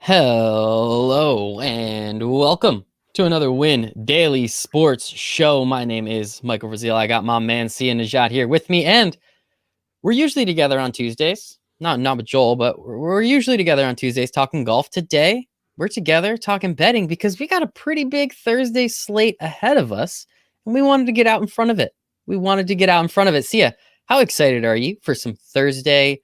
Hello and welcome to another Win Daily Sports Show. My name is Michael Brazil. I got my man Sia Najat here with me, and we're usually together on Tuesdays. Not with Joel, but we're usually together on Tuesdays talking golf. Today, we're together talking betting because we got a pretty big Thursday slate ahead of us, and we wanted to get out in front of it. Sia, how excited are you for some Thursday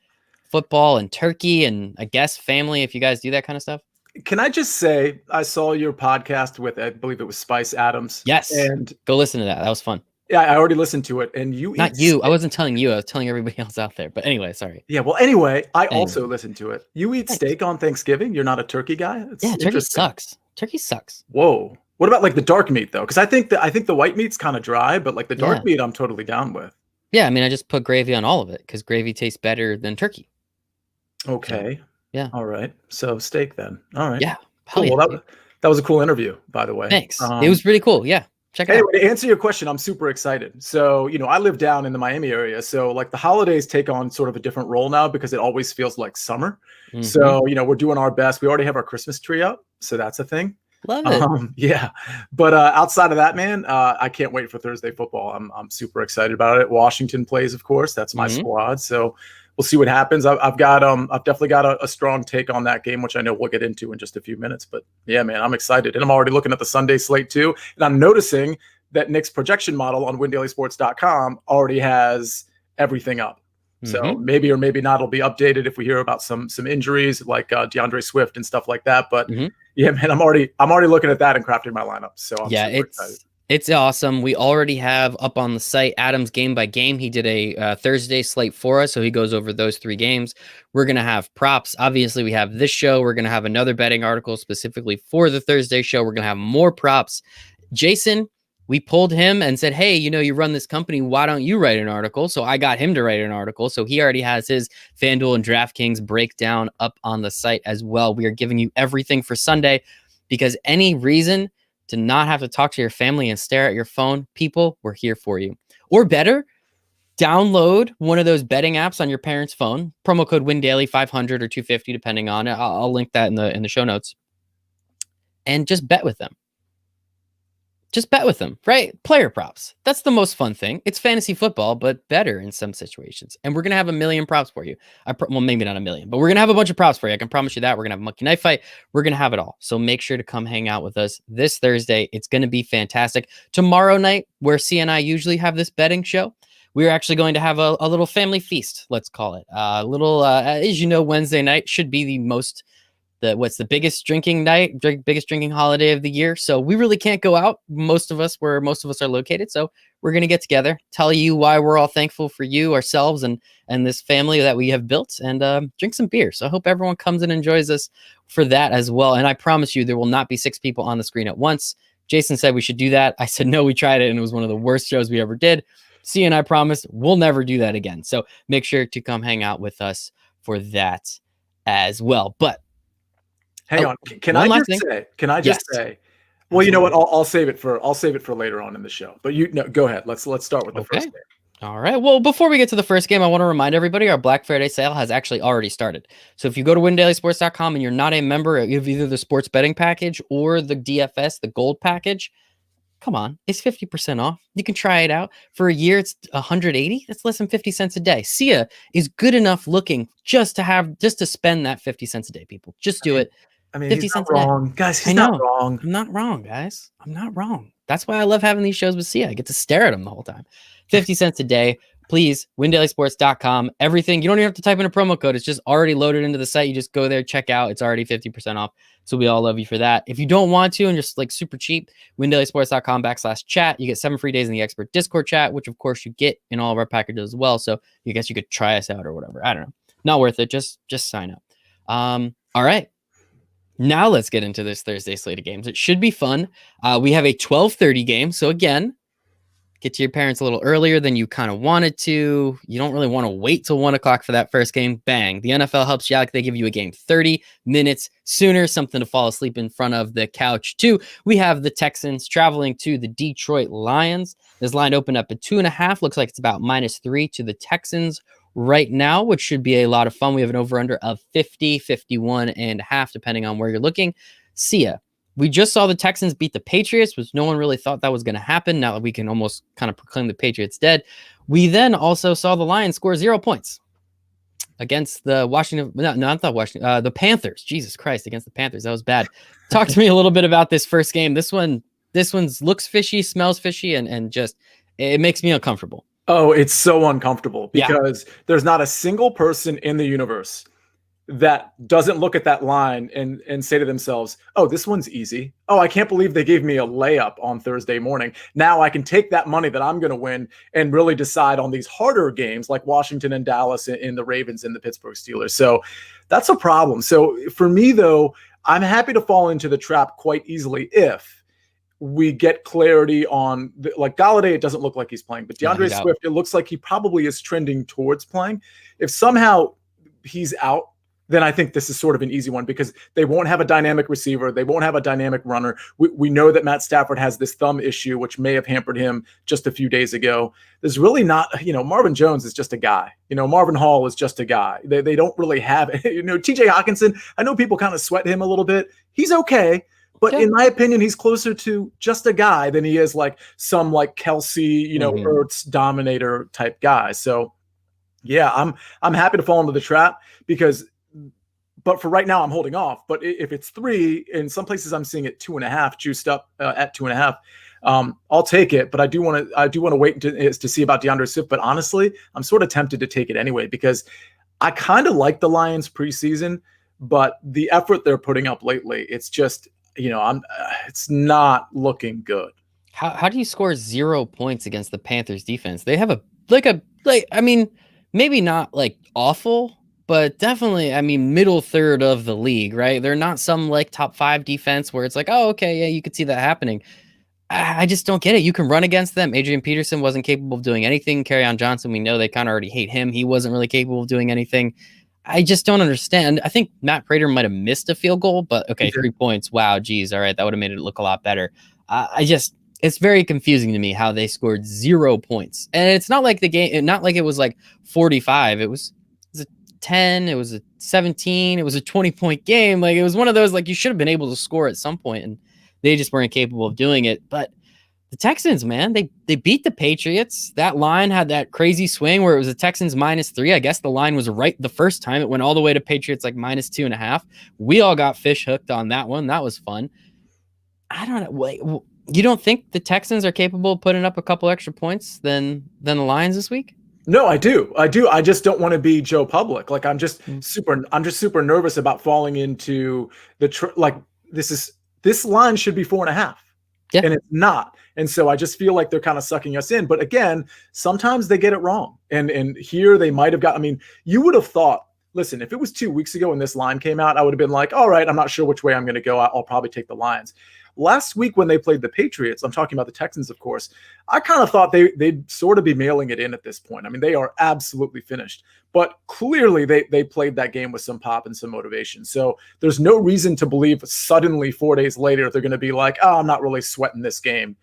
football and turkey and I guess family, if you guys do that kind of stuff? Can I just say, I saw your podcast with, I believe it was Spice Adams. Yes. And go listen to that. That was fun. Yeah, I already listened to it. And Not you. I wasn't telling you. I was telling everybody else out there. But anyway, sorry. Yeah, well, anyway, I also listened to it. You eat steak on Thanksgiving? You're not a turkey guy? Yeah, turkey sucks. Turkey sucks. Whoa. What about like the dark meat though? Because I think the white meat's kind of dry, but like the dark meat I'm totally down with. Yeah, I mean, I just put gravy on all of it because gravy tastes better than turkey. Okay. So, yeah. All right. So steak then. All right. Yeah. Cool. Yeah, well, that was a cool interview, by the way. Thanks. It was really cool. Yeah. Check it out. Anyway, to answer your question, I'm super excited. So, I live down in the Miami area. So, like the holidays take on sort of a different role now because it always feels like summer. Mm-hmm. So, we're doing our best. We already have our Christmas tree up. So that's a thing. Love it. Yeah. But outside of that, man, I can't wait for Thursday football. I'm super excited about it. Washington plays, of course. That's my squad. So we'll see what happens. I've definitely got a strong take on that game, which I know we'll get into in just a few minutes. But yeah, man, I'm excited. And I'm already looking at the Sunday slate too. And I'm noticing that Nick's projection model on windailysports.com already has everything up. So maybe or maybe not, it'll be updated if we hear about some injuries like DeAndre Swift and stuff like that. But yeah, man, I'm already looking at that and crafting my lineup. So I'm super excited. It's awesome. We already have up on the site Adam's game by game. He did a Thursday slate for us, so he goes over those 3 games. We're going to have props. Obviously, we have this show. We're going to have another betting article specifically for the Thursday show. We're going to have more props. Jason, we pulled him and said, hey, you run this company. Why don't you write an article? So I got him to write an article. So he already has his FanDuel and DraftKings breakdown up on the site as well. We are giving you everything for Sunday because any reason to not have to talk to your family and stare at your phone, people, we're here for you. Or better, download one of those betting apps on your parents' phone. Promo code WINDAILY 500 or 250, depending on it. I'll link that in the show notes. And just bet with them. Just bet with them, right? Player props. That's the most fun thing. It's fantasy football, but better in some situations. And we're going to have a million props for you. Well, maybe not a million, but we're going to have a bunch of props for you. I can promise you that. We're going to have a monkey knife fight. We're going to have it all. So make sure to come hang out with us this Thursday. It's going to be fantastic. Tomorrow night, where C and I usually have this betting show, we're actually going to have a little family feast, let's call it. As you know, Wednesday night should be the biggest drinking night, biggest drinking holiday of the year. So we really can't go out. Most of us are located. So we're going to get together, tell you why we're all thankful for you, ourselves, and this family that we have built, and drink some beer. So I hope everyone comes and enjoys us for that as well. And I promise you, there will not be 6 people on the screen at once. Jason said we should do that. I said, no, we tried it, and it was one of the worst shows we ever did. C and I promised we'll never do that again. So make sure to come hang out with us for that as well. But hang on. Can I just say? Well, you know what? I'll save it for later on in the show. But go ahead. Let's start with the first game. All right. Well, before we get to the first game, I want to remind everybody our Black Friday sale has actually already started. So if you go to windailysports.com and you're not a member of either the sports betting package or the DFS, the gold package, come on, it's 50% off. You can try it out. For a year, it's $180. That's less than 50 cents a day. Sia is good enough looking just to spend that 50 cents a day, people. Just do it. I mean, 50 cents wrong. Guys, he's not wrong. I'm not wrong, guys. I'm not wrong. That's why I love having these shows with Sia. I get to stare at him the whole time. 50 cents a day. Please, windailysports.com. Everything. You don't even have to type in a promo code. It's just already loaded into the site. You just go there, check out. It's already 50% off. So we all love you for that. If you don't want to and just like super cheap, windailysports.com/chat. You get 7 free days in the expert Discord chat, which of course you get in all of our packages as well. So I guess you could try us out or whatever. I don't know. Not worth it. Just sign up. All right. Now let's get into this Thursday slate of games. It should be fun. We have a 12:30 game. So again, get to your parents a little earlier than you kind of wanted to. You don't really want to wait till 1 o'clock for that first game. Bang. The NFL helps you out. They give you a game 30 minutes sooner, something to fall asleep in front of the couch too. We have the Texans traveling to the Detroit Lions. This line opened up at 2.5. Looks like it's about -3 to the Texans right now, which should be a lot of fun. We have an over-under of 50, 51.5, depending on where you're looking. See ya. We just saw the Texans beat the Patriots, which no one really thought that was going to happen. Now that we can almost kind of proclaim the Patriots dead. We then also saw the Lions score 0 points against the the Panthers. Jesus Christ, against the Panthers. That was bad. Talk to me a little bit about this first game. This one's looks fishy, smells fishy, and just it makes me uncomfortable. Oh, it's so uncomfortable because there's not a single person in the universe that doesn't look at that line and say to themselves, oh, this one's easy. Oh, I can't believe they gave me a layup on Thursday morning. Now I can take that money that I'm going to win and really decide on these harder games like Washington and Dallas and the Ravens and the Pittsburgh Steelers. So that's a problem. So for me, though, I'm happy to fall into the trap quite easily if we get clarity on like Galladay. It doesn't look like he's playing, but DeAndre Swift, it looks like he probably is trending towards playing. If somehow he's out, then I think this is sort of an easy one because they won't have a dynamic receiver. They won't have a dynamic runner. We know that Matt Stafford has this thumb issue, which may have hampered him just a few days ago. There's really not, Marvin Jones is just a guy. Marvin Hall is just a guy. They don't really have, TJ Hawkinson, I know people kind of sweat him a little bit. He's okay. But in my opinion, he's closer to just a guy than he is like some like Kelsey, Ertz dominator type guy. So yeah, I'm happy to fall into the trap but for right now, I'm holding off. But if it's 3, in some places I'm seeing it 2.5 juiced up at 2.5. I'll take it, but I do want to wait to see about DeAndre Swift. But honestly, I'm sort of tempted to take it anyway because I kind of like the Lions preseason, but the effort they're putting up lately, it's just it's not looking good. How do you score 0 points against the Panthers defense? They have maybe not like awful, but definitely, middle third of the league, right? They're not some like top 5 defense where it's like, oh, okay, yeah, you could see that happening. I just don't get it. You can run against them. Adrian Peterson wasn't capable of doing anything. Kerryon Johnson, we know they kind of already hate him. He wasn't really capable of doing anything. I just don't understand. I think Matt Prater might have missed a field goal, but okay, 3 points. Wow, geez, all right, that would have made it look a lot better. It's very confusing to me how they scored 0 points. And it's not like it was like 45. It was a 10, it was a 17, it was a 20-point game. Like it was one of those, like you should have been able to score at some point, and they just weren't capable of doing it. But the Texans, man, they beat the Patriots. That line had that crazy swing where it was the Texans -3. I guess the line was right the first time. It went all the way to Patriots like -2.5. We all got fish hooked on that one. That was fun. I don't know. Wait, you don't think the Texans are capable of putting up a couple extra points than the Lions this week? No, I do. I just don't want to be Joe Public. Like I'm just super nervous about falling into this line should be 4.5. Yeah. And it's not. And so I just feel like they're kind of sucking us in. But again, sometimes they get it wrong. And here they might have you would have thought, listen, if it was 2 weeks ago and this line came out, I would have been like, all right, I'm not sure which way I'm going to go. I'll probably take the Lions. Last week when they played the Patriots, I'm talking about the Texans, of course, I kind of thought they'd sort of be mailing it in at this point. They are absolutely finished. But clearly they played that game with some pop and some motivation. So there's no reason to believe suddenly 4 days later they're going to be like, oh, I'm not really sweating this game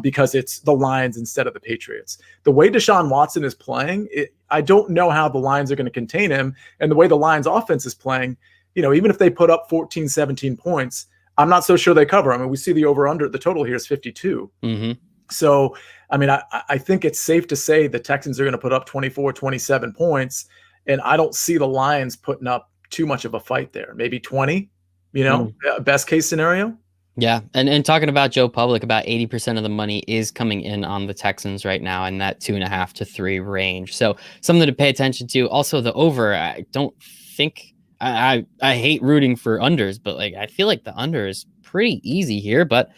because it's the Lions instead of the Patriots. The way Deshaun Watson is playing, I don't know how the Lions are going to contain him. And the way the Lions offense is playing, even if they put up 14, 17 points, I'm not so sure they cover. We see the over-under, the total here is 52. Mm-hmm. So, I think it's safe to say the Texans are going to put up 24, 27 points, and I don't see the Lions putting up too much of a fight there. Maybe 20, best case scenario. Yeah, and talking about Joe Public, about 80% of the money is coming in on the Texans right now in that 2.5 to 3 range. So something to pay attention to. Also, the over, I don't think... I hate rooting for unders, but I feel like the under is pretty easy here, but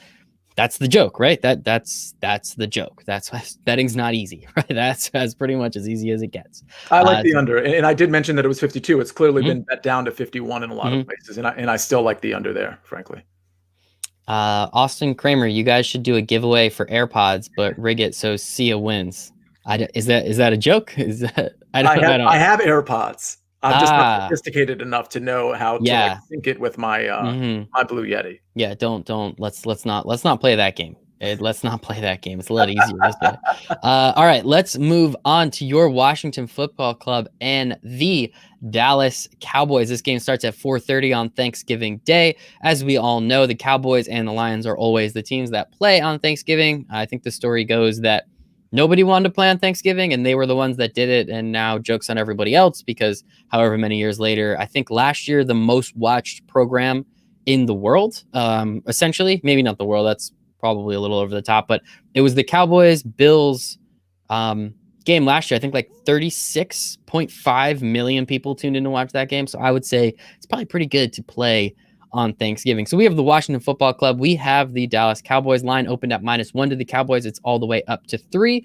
that's the joke, right? That's the joke. That's why betting's not easy, right? That's pretty much as easy as it gets. I like the under, and I did mention that it was 52. It's clearly been bet down to 51 in a lot of places, and I still like the under there, frankly. Austin Kramer, you guys should do a giveaway for AirPods, but rig it so Sia wins. Is that a joke? I have AirPods. I'm just not sophisticated enough to know how to sync it with my my Blue Yeti. Yeah, don't let's not play that game. Let's not play that game. It's a lot easier this way. All right, let's move on to your Washington Football Club and the Dallas Cowboys. This game starts at 4:30 on Thanksgiving Day. As we all know, the Cowboys and the Lions are always the teams that play on Thanksgiving. I think the story goes that nobody wanted to play on Thanksgiving, and they were the ones that did it, and now joke's on everybody else because however many years later, I think last year the most watched program in the world, essentially, maybe not the world, that's probably a little over the top, but it was the Cowboys Bills game last year. I think like 36.5 million people tuned in to watch that game. So I would say it's probably pretty good to play on Thanksgiving. So we have the Washington Football Club. We have the Dallas Cowboys. Line opened at -1 to the Cowboys. It's all the way up to 3,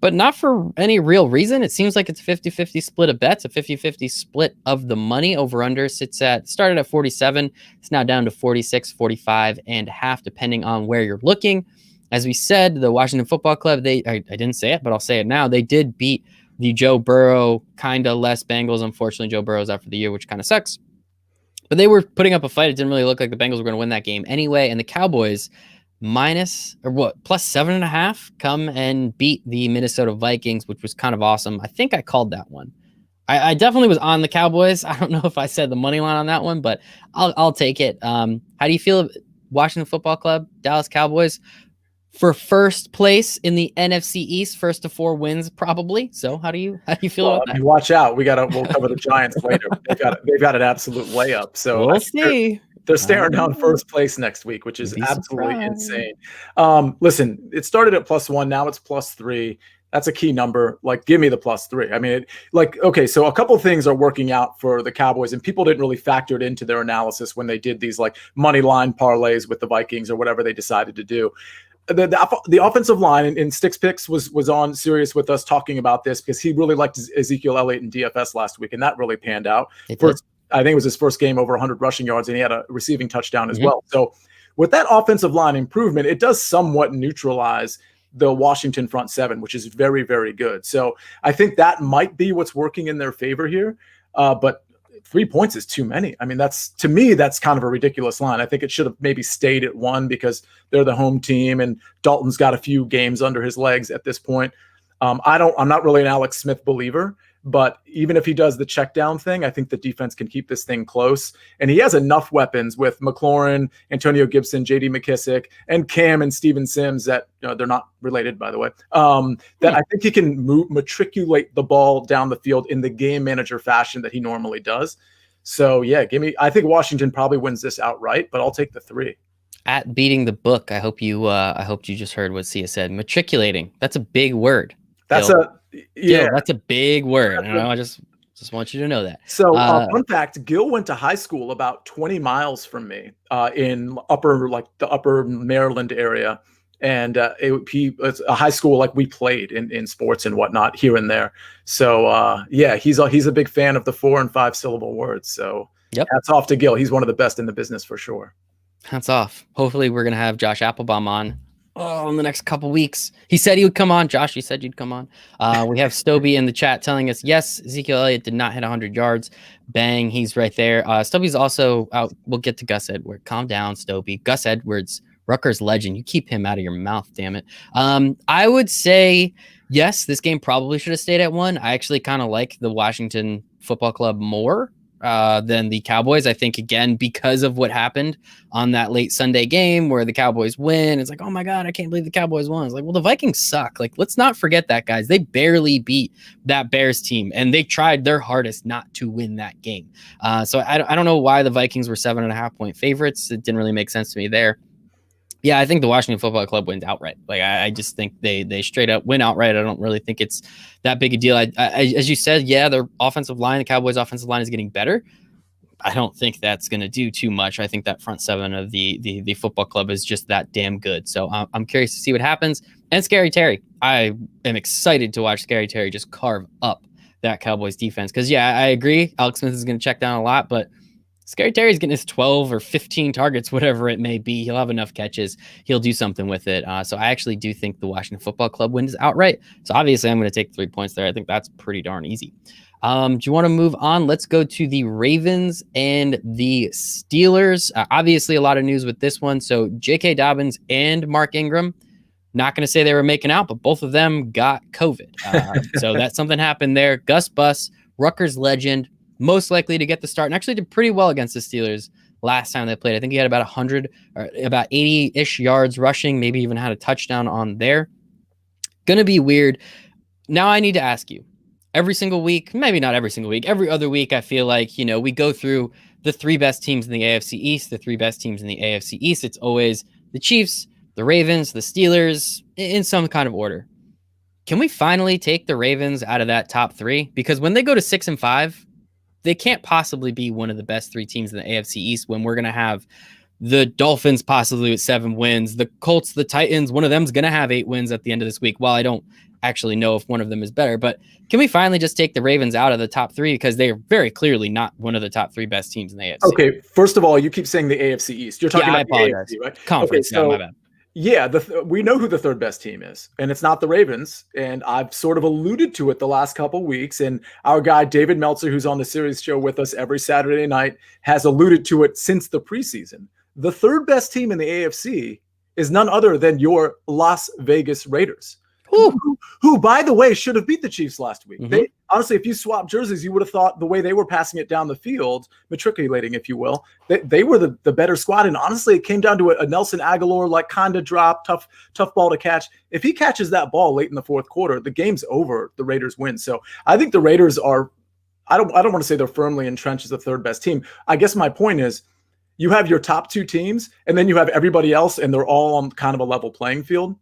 but not for any real reason. It seems like it's a 50-50 split of bets, a 50-50 split of the money. Over under started at 47. It's now down to 46, 45 and a half, depending on where you're looking. As we said, the Washington Football Club, I didn't say it, but I'll say it now. They did beat the Joe Burrow, kind of less Bengals. Unfortunately, Joe Burrow's out for the year, which kind of sucks. But they were putting up a fight. It didn't really look like the Bengals were going to win that game anyway. And the Cowboys, +7.5, come and beat the Minnesota Vikings, which was kind of awesome. I think I called that one. I definitely was on the Cowboys. I don't know if I said the money line on that one, but I'll take it. How do you feel, Washington Football Club, Dallas Cowboys, for first place in the NFC East, first to 4 wins probably? So how do you feel about that? Watch out. We'll cover the Giants later. They've got an absolute layup. So we'll see. They're staring down first place next week, which is absolutely insane. Listen, it started at +1. Now it's +3. That's a key number. Like, give me the +3. I mean, okay, so a couple of things are working out for the Cowboys, and people didn't really factor it into their analysis when they did these like money line parlays with the Vikings or whatever they decided to do. The offensive line, and Sticks Picks was on Sirius with us talking about this because he really liked Ezekiel Elliott in DFS last week, and that really panned out. I think it was his first game over 100 rushing yards, and he had a receiving touchdown as well. So with that offensive line improvement, it does somewhat neutralize the Washington front seven, which is very, very good. So I think that might be what's working in their favor here. But 3 points is too many. I mean, to me, that's kind of a ridiculous line. I think it should have maybe stayed at 1 because they're the home team and Dalton's got a few games under his legs at this point. I'm not really an Alex Smith believer, but even if he does the check down thing, I think the defense can keep this thing close. And he has enough weapons with McLaurin, Antonio Gibson, JD McKissick, and Cam and Steven Sims that they're not related, by the way, that I think he can matriculate the ball down the field in the game manager fashion that he normally does. So yeah, I think Washington probably wins this outright, but I'll take the 3. At beating the book, I hope you just heard what Sia said. Matriculating. That's a big word. That's that's a big word. I just want you to know that. So fun fact, Gil went to high school about 20 miles from me in the upper Maryland area. And it's a high school like we played in sports and whatnot here and there. So he's a big fan of the 4 and 5 syllable words. So hats off to Gil. He's one of the best in the business for sure. Hats off. Hopefully we're going to have Josh Applebaum on in the next couple weeks. He said he would come on. Josh, you said you'd come on. We have Stoby in the chat telling us, yes, Ezekiel Elliott did not hit 100 yards. Bang, he's right there. Stoby's also out. We'll get to Gus Edwards. Calm down, Stoby. Gus Edwards, Rutgers legend. You keep him out of your mouth, damn it. I would say, yes, this game probably should have stayed at 1. I actually kind of like the Washington Football Club more than the Cowboys. I think, again, because of what happened on that late Sunday game where the Cowboys win. It's like, oh my God, I can't believe the Cowboys won. It's like, well, the Vikings suck. Like, let's not forget that, guys. They barely beat that Bears team, and they tried their hardest not to win that game. So I don't know why the Vikings were 7.5-point favorites. It didn't really make sense to me there. Yeah, I think the Washington Football Club wins outright. Like, I just think they straight up win outright. I don't really think it's that big a deal. I as you said, yeah, their offensive line, the Cowboys' offensive line is getting better. I don't think that's going to do too much. I think that front seven of the football club is just that damn good. So I'm curious to see what happens. And Scary Terry, I am excited to watch Scary Terry just carve up that Cowboys defense. Because, yeah, I agree. Alex Smith is going to check down a lot, but Scary Terry's getting his 12 or 15 targets, whatever it may be. He'll have enough catches. He'll do something with it. So I actually do think the Washington Football Club wins outright. So obviously I'm going to take 3 points there. I think that's pretty darn easy. Do you want to move on? Let's go to the Ravens and the Steelers. Obviously, a lot of news with this one. So J.K. Dobbins and Mark Ingram, not going to say they were making out, but both of them got COVID. So that's something happened there. Gus Bus, Rutgers legend, most likely to get the start, and actually did pretty well against the Steelers last time they played. I think he had about 100 or about 80-ish yards rushing, maybe even had a touchdown on there. Going to be weird. Now I need to ask you, every single week, maybe not every single week, every other week, I feel like, we go through the three best teams in the AFC East, the three best teams in the AFC East. It's always the Chiefs, the Ravens, the Steelers, in some kind of order. Can we finally take the Ravens out of that top three? Because when they go to 6-5, they can't possibly be one of the best three teams in the AFC East when we're going to have the Dolphins possibly with 7 wins, the Colts, the Titans, one of them's going to have 8 wins at the end of this week. Well, I don't actually know if one of them is better, but can we finally just take the Ravens out of the top three? Because they are very clearly not one of the top 3 best teams in the AFC. Okay, first of all, you keep saying the AFC East. You're talking about the AFC, right? Conference, okay, so, my bad. Yeah, we know who the third best team is, and it's not the Ravens. And I've sort of alluded to it the last couple weeks. And our guy, David Meltzer, who's on the series show with us every Saturday night, has alluded to it since the preseason. The third best team in the AFC is none other than your Las Vegas Raiders, who, by the way, should have beat the Chiefs last week. They honestly, if you swap jerseys, you would have thought the way they were passing it down the field, matriculating, if you will, they were the better squad. And honestly, it came down to a Nelson Aguilar like kind of drop, tough ball to catch. If he catches that ball late in the fourth quarter, the game's over. The Raiders win. So I think the Raiders are. I don't want to say they're firmly entrenched as the third best team. I guess my point is, you have your top 2 teams, and then you have everybody else, and they're all on kind of a level playing field.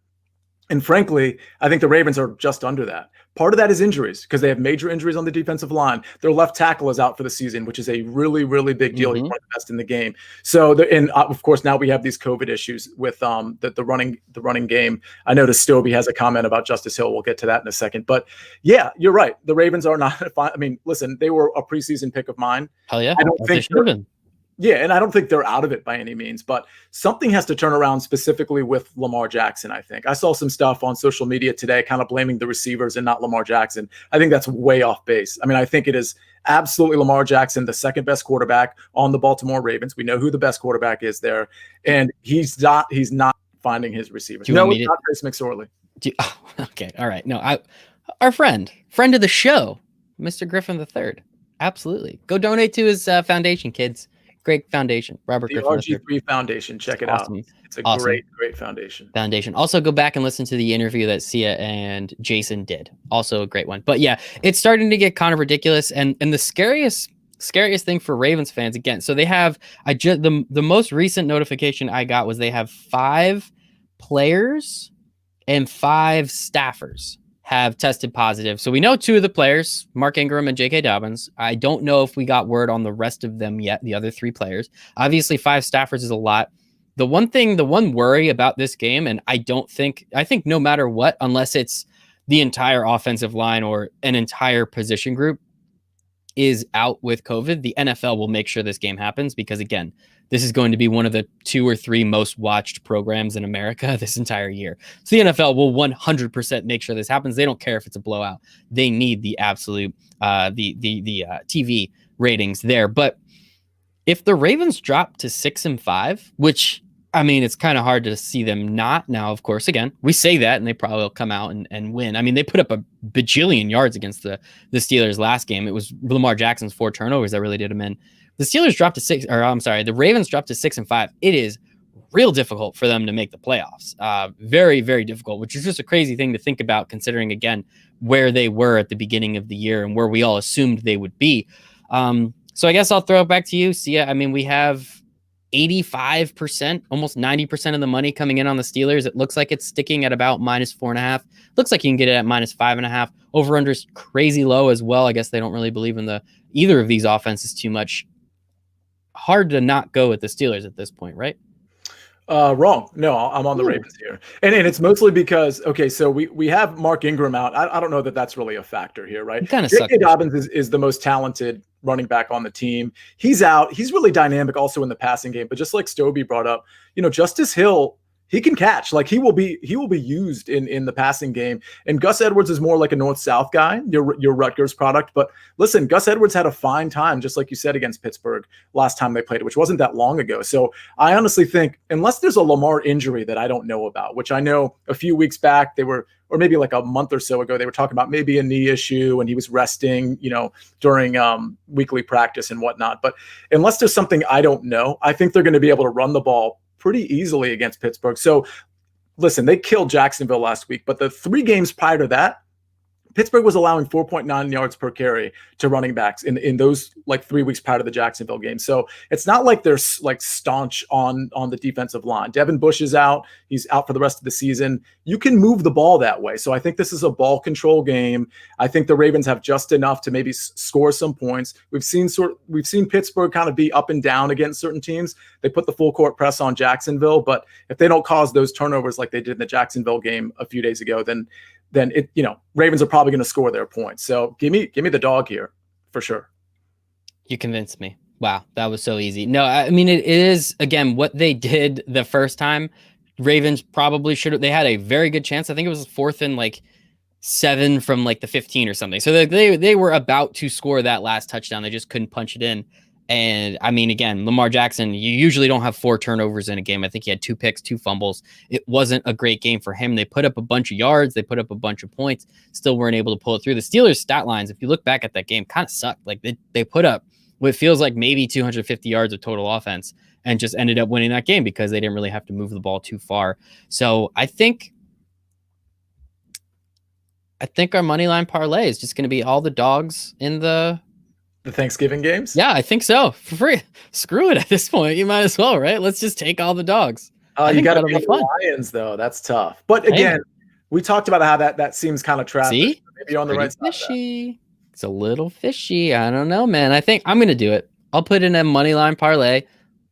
And frankly, I think the Ravens are just under that. Part of that is injuries, because they have major injuries on the defensive line. Their left tackle is out for the season, which is a really, really big deal. He's one of the best in the game. So, and of course, now we have these COVID issues with the running game. I noticed Stobie has a comment about Justice Hill. We'll get to that in a second. But yeah, you're right. The Ravens are not. I mean, listen, they were a preseason pick of mine. Hell yeah! I don't think yeah, and I don't think they're out of it by any means, but something has to turn around specifically with Lamar Jackson, I think. I saw some stuff on social media today kind of blaming the receivers and not Lamar Jackson. I think that's way off base. I mean, I think it is absolutely Lamar Jackson, the second best quarterback on the Baltimore Ravens. We know who the best quarterback is there, and he's not finding his receivers. No, it's not Trace McSorley. Okay, all right. No, our friend of the show, Mr. Griffin III. Absolutely. Go donate to his foundation, kids. Great foundation, Robert the Griffin. RG3 Foundation. Check it out. It's a great foundation. Also, go back and listen to the interview that Sia and Jason did. Also a great one. But yeah, it's starting to get kind of ridiculous. And the scariest thing for Ravens fans, again, so they have the most recent notification I got was they have 5 players and 5 staffers have tested positive. So we know 2 of the players, Mark Ingram and J.K. Dobbins. I don't know if we got word on the rest of them yet, the other 3 players. Obviously, 5 staffers is a lot. The one worry about this game, and I think no matter what, unless it's the entire offensive line or an entire position group is out with COVID, the NFL will make sure this game happens because, again, this is going to be one of the 2 or 3 most watched programs in America this entire year. So the NFL will 100% make sure this happens. They don't care if it's a blowout. They need the absolute the TV ratings there. But if the Ravens drop to 6-5, which, I mean, it's kind of hard to see them not. Now, of course, again, we say that and they probably will come out and win. I mean, they put up a bajillion yards against the Steelers last game. It was Lamar Jackson's 4 turnovers that really did him in. The Ravens dropped to 6-5. It is real difficult for them to make the playoffs. Very, very difficult, which is just a crazy thing to think about considering, again, where they were at the beginning of the year and where we all assumed they would be. So I guess I'll throw it back to you, Sia. I mean, we have 85%, almost 90% of the money coming in on the Steelers. It looks like it's sticking at about -4.5. Looks like you can get it at -5.5. Over-under is crazy low as well. I guess they don't really believe in either of these offenses too much. Hard to not go with the Steelers at this point, right? Wrong. No, I'm on the Ravens here. And it's mostly because, okay, so we have Mark Ingram out. I don't know that that's really a factor here, right? J.K. Dobbins is the most talented running back on the team. He's out. He's really dynamic also in the passing game. But just like Stobie brought up, Justice Hill, he can catch. Like he will be used in the passing game. And Gus Edwards is more like a north-south guy, your Rutgers product. But listen, Gus Edwards had a fine time, just like you said, against Pittsburgh last time they played, which wasn't that long ago. So I honestly think, unless there's a Lamar injury that I don't know about, which I know a few weeks back they were, or maybe like a month or so ago, they were talking about maybe a knee issue and he was resting, during weekly practice and whatnot. But unless there's something I don't know, I think they're going to be able to run the ball pretty easily against Pittsburgh. So listen, they killed Jacksonville last week, but the 3 games prior to that, Pittsburgh was allowing 4.9 yards per carry to running backs in those like 3 weeks prior to the Jacksonville game. So it's not like they're like staunch on the defensive line. Devin Bush is out. He's out for the rest of the season. You can move the ball that way. So I think this is a ball control game. I think the Ravens have just enough to maybe score some points. We've seen Pittsburgh kind of be up and down against certain teams. They put the full court press on Jacksonville, but if they don't cause those turnovers like they did in the Jacksonville game a few days ago, then Ravens are probably going to score their points. So give me the dog here for sure. You convinced me. Wow, that was so easy. No, I mean, it is, again, what they did the first time. Ravens probably should have. They had a very good chance. I think it was 4th and like 7 from like the 15 or something. So they were about to score that last touchdown. They just couldn't punch it in. And I mean, again, Lamar Jackson, you usually don't have 4 turnovers in a game. I think he had 2 picks, 2 fumbles. It wasn't a great game for him. They put up a bunch of yards. They put up a bunch of points. Still weren't able to pull it through. The Steelers' stat lines, if you look back at that game, kind of sucked. Like they put up what feels like maybe 250 yards of total offense and just ended up winning that game because they didn't really have to move the ball too far. So I think our money line parlay is just going to be all the dogs in the Thanksgiving games? Yeah, I think so. For free. Screw it at this point. You might as well, right? Let's just take all the dogs. You got to be the Lions, though. That's tough. But again, we talked about how that seems kind of trash. See? Maybe on the right side. Fishy. It's a little fishy. I don't know, man. I think I'm going to do it. I'll put in a money line parlay.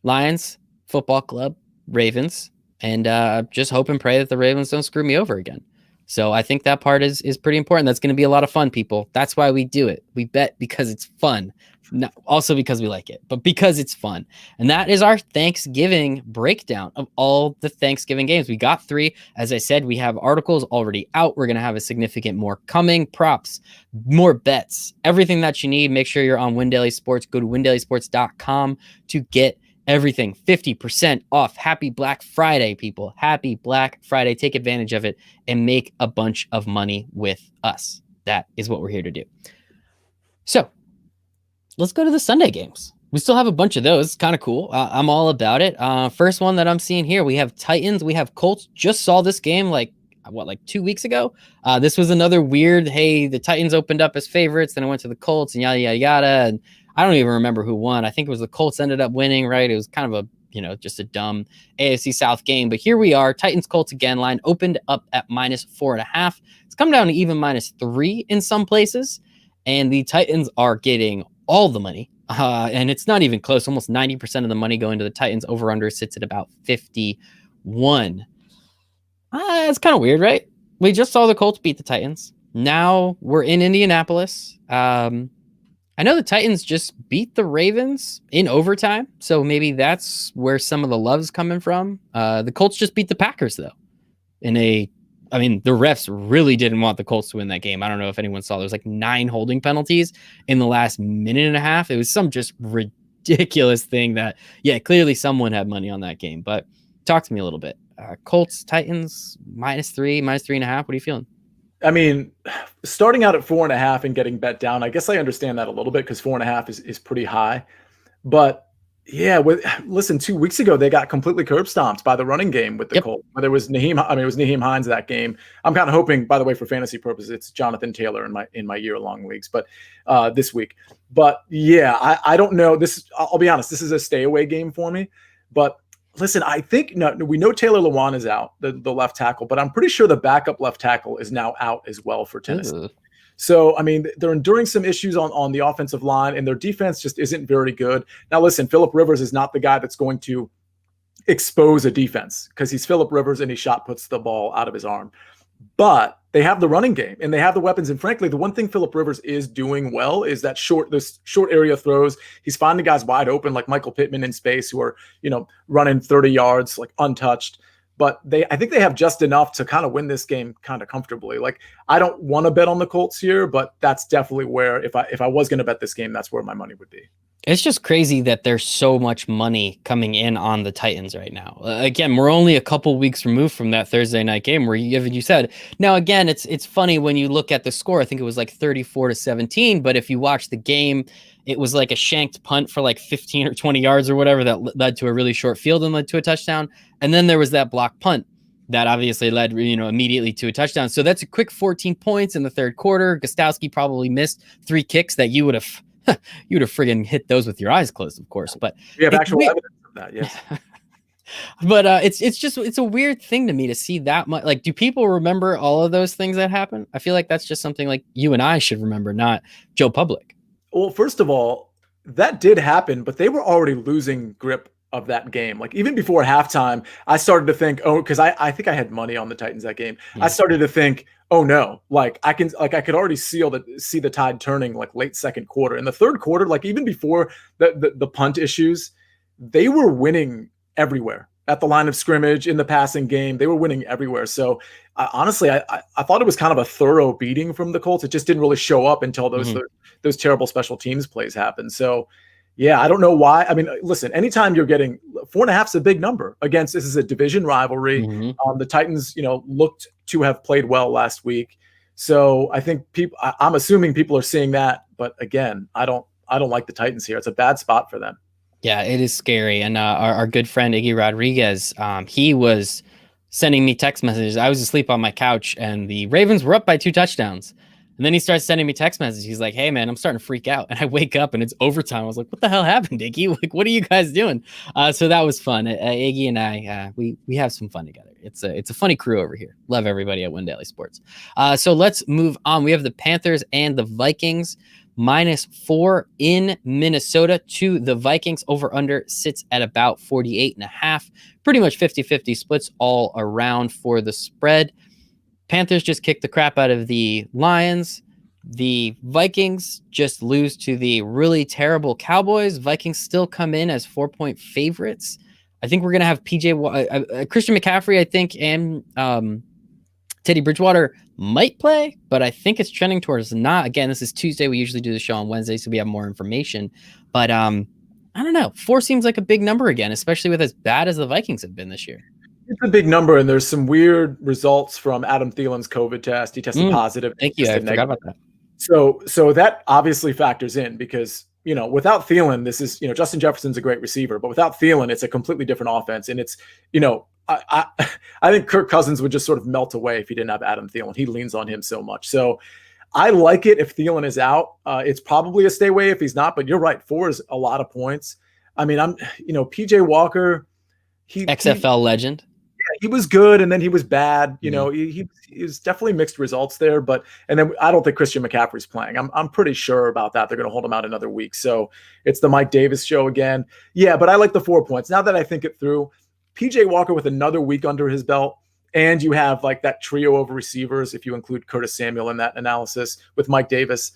Lions, Football Club, Ravens, and just hope and pray that the Ravens don't screw me over again. So I think that part is pretty important. That's going to be a lot of fun, people. That's why we do it. We bet because it's fun. Not also because we like it, but because it's fun. And that is our Thanksgiving breakdown of all the Thanksgiving games. We got 3. As I said, we have articles already out. We're going to have a significant more coming, props, more bets, everything that you need. Make sure you're on Win Daily Sports. Go to windailysports.com to get everything 50% off. Happy Black Friday, people. Happy Black Friday. Take advantage of it and make a bunch of money with us. That is what we're here to do. So let's go to the Sunday games. We still have a bunch of those. Kind of cool. I'm all about it. First one that I'm seeing here, we have Titans. We have Colts. Just saw this game like 2 weeks ago. This was another weird, hey, the Titans opened up as favorites, then I went to the Colts and yada, yada, yada. And I don't even remember who won. I think it was the Colts ended up winning, right? It was kind of just a dumb AFC South game. But here we are. Titans Colts again. Line opened up at -4.5. It's come down to even -3 in some places. And the Titans are getting all the money. And it's not even close. Almost 90% of the money going to the Titans. Over under sits at about 51. It's kind of weird, right? We just saw the Colts beat the Titans. Now we're in Indianapolis. I know the Titans just beat the Ravens in overtime, so maybe that's where some of the love's coming from. The Colts just beat the Packers, though. The refs really didn't want the Colts to win that game. I don't know if anyone saw. There's like 9 holding penalties in the last minute and a half. It was some just ridiculous thing that, clearly someone had money on that game. But talk to me a little bit. Colts, Titans, -3, -3.5. What are you feeling? I mean, starting out at 4.5 and getting bet down, I guess I understand that a little bit because 4.5 is pretty high. But yeah, listen, 2 weeks ago they got completely curb stomped by the running game with the Colts. Whether it was Naheem Hines that game. I'm kind of hoping, by the way, for fantasy purposes, it's Jonathan Taylor in my year-long leagues, but this week. But yeah, I don't know. I'll be honest, this is a stay away game for me. But listen, I think we know Taylor Lewan is out, the left tackle, but I'm pretty sure the backup left tackle is now out as well for Tennessee. Ooh. So, I mean, they're enduring some issues on the offensive line, and their defense just isn't very good. Now, listen, Phillip Rivers is not the guy that's going to expose a defense because he's Phillip Rivers and he shot puts the ball out of his arm. But they have the running game and they have the weapons. And frankly, the one thing Phillip Rivers is doing well is that short area throws. He's finding guys wide open like Michael Pittman in space who are, running 30 yards like untouched. but I think they have just enough to kind of win this game kind of comfortably. Like, I don't want to bet on the Colts here, but that's definitely where, if I was going to bet this game, that's where my money would be. It's just crazy that there's so much money coming in on the Titans right now. Again, we're only a couple weeks removed from that Thursday night game where you said. Now, again, it's funny when you look at the score. I think it was like 34-17, but if you watch the game, it was like a shanked punt for like 15 or 20 yards or whatever that led to a really short field and led to a touchdown. And then there was that block punt that obviously led, immediately to a touchdown. So that's a quick 14 points in the third quarter. Gostowski probably missed 3 kicks that you would have friggin' hit those with your eyes closed, of course. But we have actual evidence of that, yes. But it's a weird thing to me to see that much. Like, do people remember all of those things that happen? I feel like that's just something like you and I should remember, not Joe Public. Well, first of all, that did happen, but they were already losing grip of that game. Like, even before halftime, I started to think, because I think I had money on the Titans that game. Yeah. I started to think, oh no, I could already see the tide turning like late second quarter. In the third quarter, like even before the punt issues, they were winning everywhere at the line of scrimmage, in the passing game. They were winning everywhere. So honestly, I thought it was kind of a thorough beating from the Colts. It just didn't really show up until those terrible special teams plays happened. So yeah, I don't know why. I mean, listen, anytime you're getting 4.5 is a big number against, this is a division rivalry. The Titans, looked to have played well last week. So I think I'm assuming people are seeing that. But again, I don't like the Titans here. It's a bad spot for them. Yeah, it is scary. And our good friend Iggy Rodriguez, he was sending me text messages. I was asleep on my couch and the Ravens were up by 2 touchdowns. And then he starts sending me text messages. He's like, hey, man, I'm starting to freak out. And I wake up and it's overtime. I was like, what the hell happened, Iggy? Like, what are you guys doing? So that was fun. Iggy and I, we have some fun together. It's a funny crew over here. Love everybody at Win Daily Sports. So let's move on. We have the Panthers and the Vikings. -4 in Minnesota to the Vikings. Over under sits at about 48.5. Pretty much 50-50 splits all around for the spread. Panthers just kicked the crap out of the Lions. The Vikings just lose to the really terrible Cowboys. Vikings still come in as 4-point favorites. I think we're going to have Christian McCaffrey, I think, and Teddy Bridgewater might play, but I think it's trending towards not. Again, this is Tuesday. We usually do the show on Wednesday, so we have more information. But I don't know. 4 seems like a big number again, especially with as bad as the Vikings have been this year. It's a big number, and there's some weird results from Adam Thielen's COVID test. He tested positive. Thank you. I forgot about that. So that obviously factors in because, without Thielen, this is, Justin Jefferson's a great receiver, but without Thielen, it's a completely different offense. And it's, I think Kirk Cousins would just sort of melt away if he didn't have Adam Thielen. He leans on him so much. So I like it if Thielen is out. It's probably a stay away if he's not, but you're right. 4 is a lot of points. I mean, PJ Walker, XFL legend. He was good, and then he was bad. He was definitely mixed results there. And then I don't think Christian McCaffrey's playing. I'm pretty sure about that. They're going to hold him out another week. So it's the Mike Davis show again. Yeah, but I like the 4 points. Now that I think it through, PJ Walker with another week under his belt, and you have like that trio of receivers, if you include Curtis Samuel in that analysis with Mike Davis.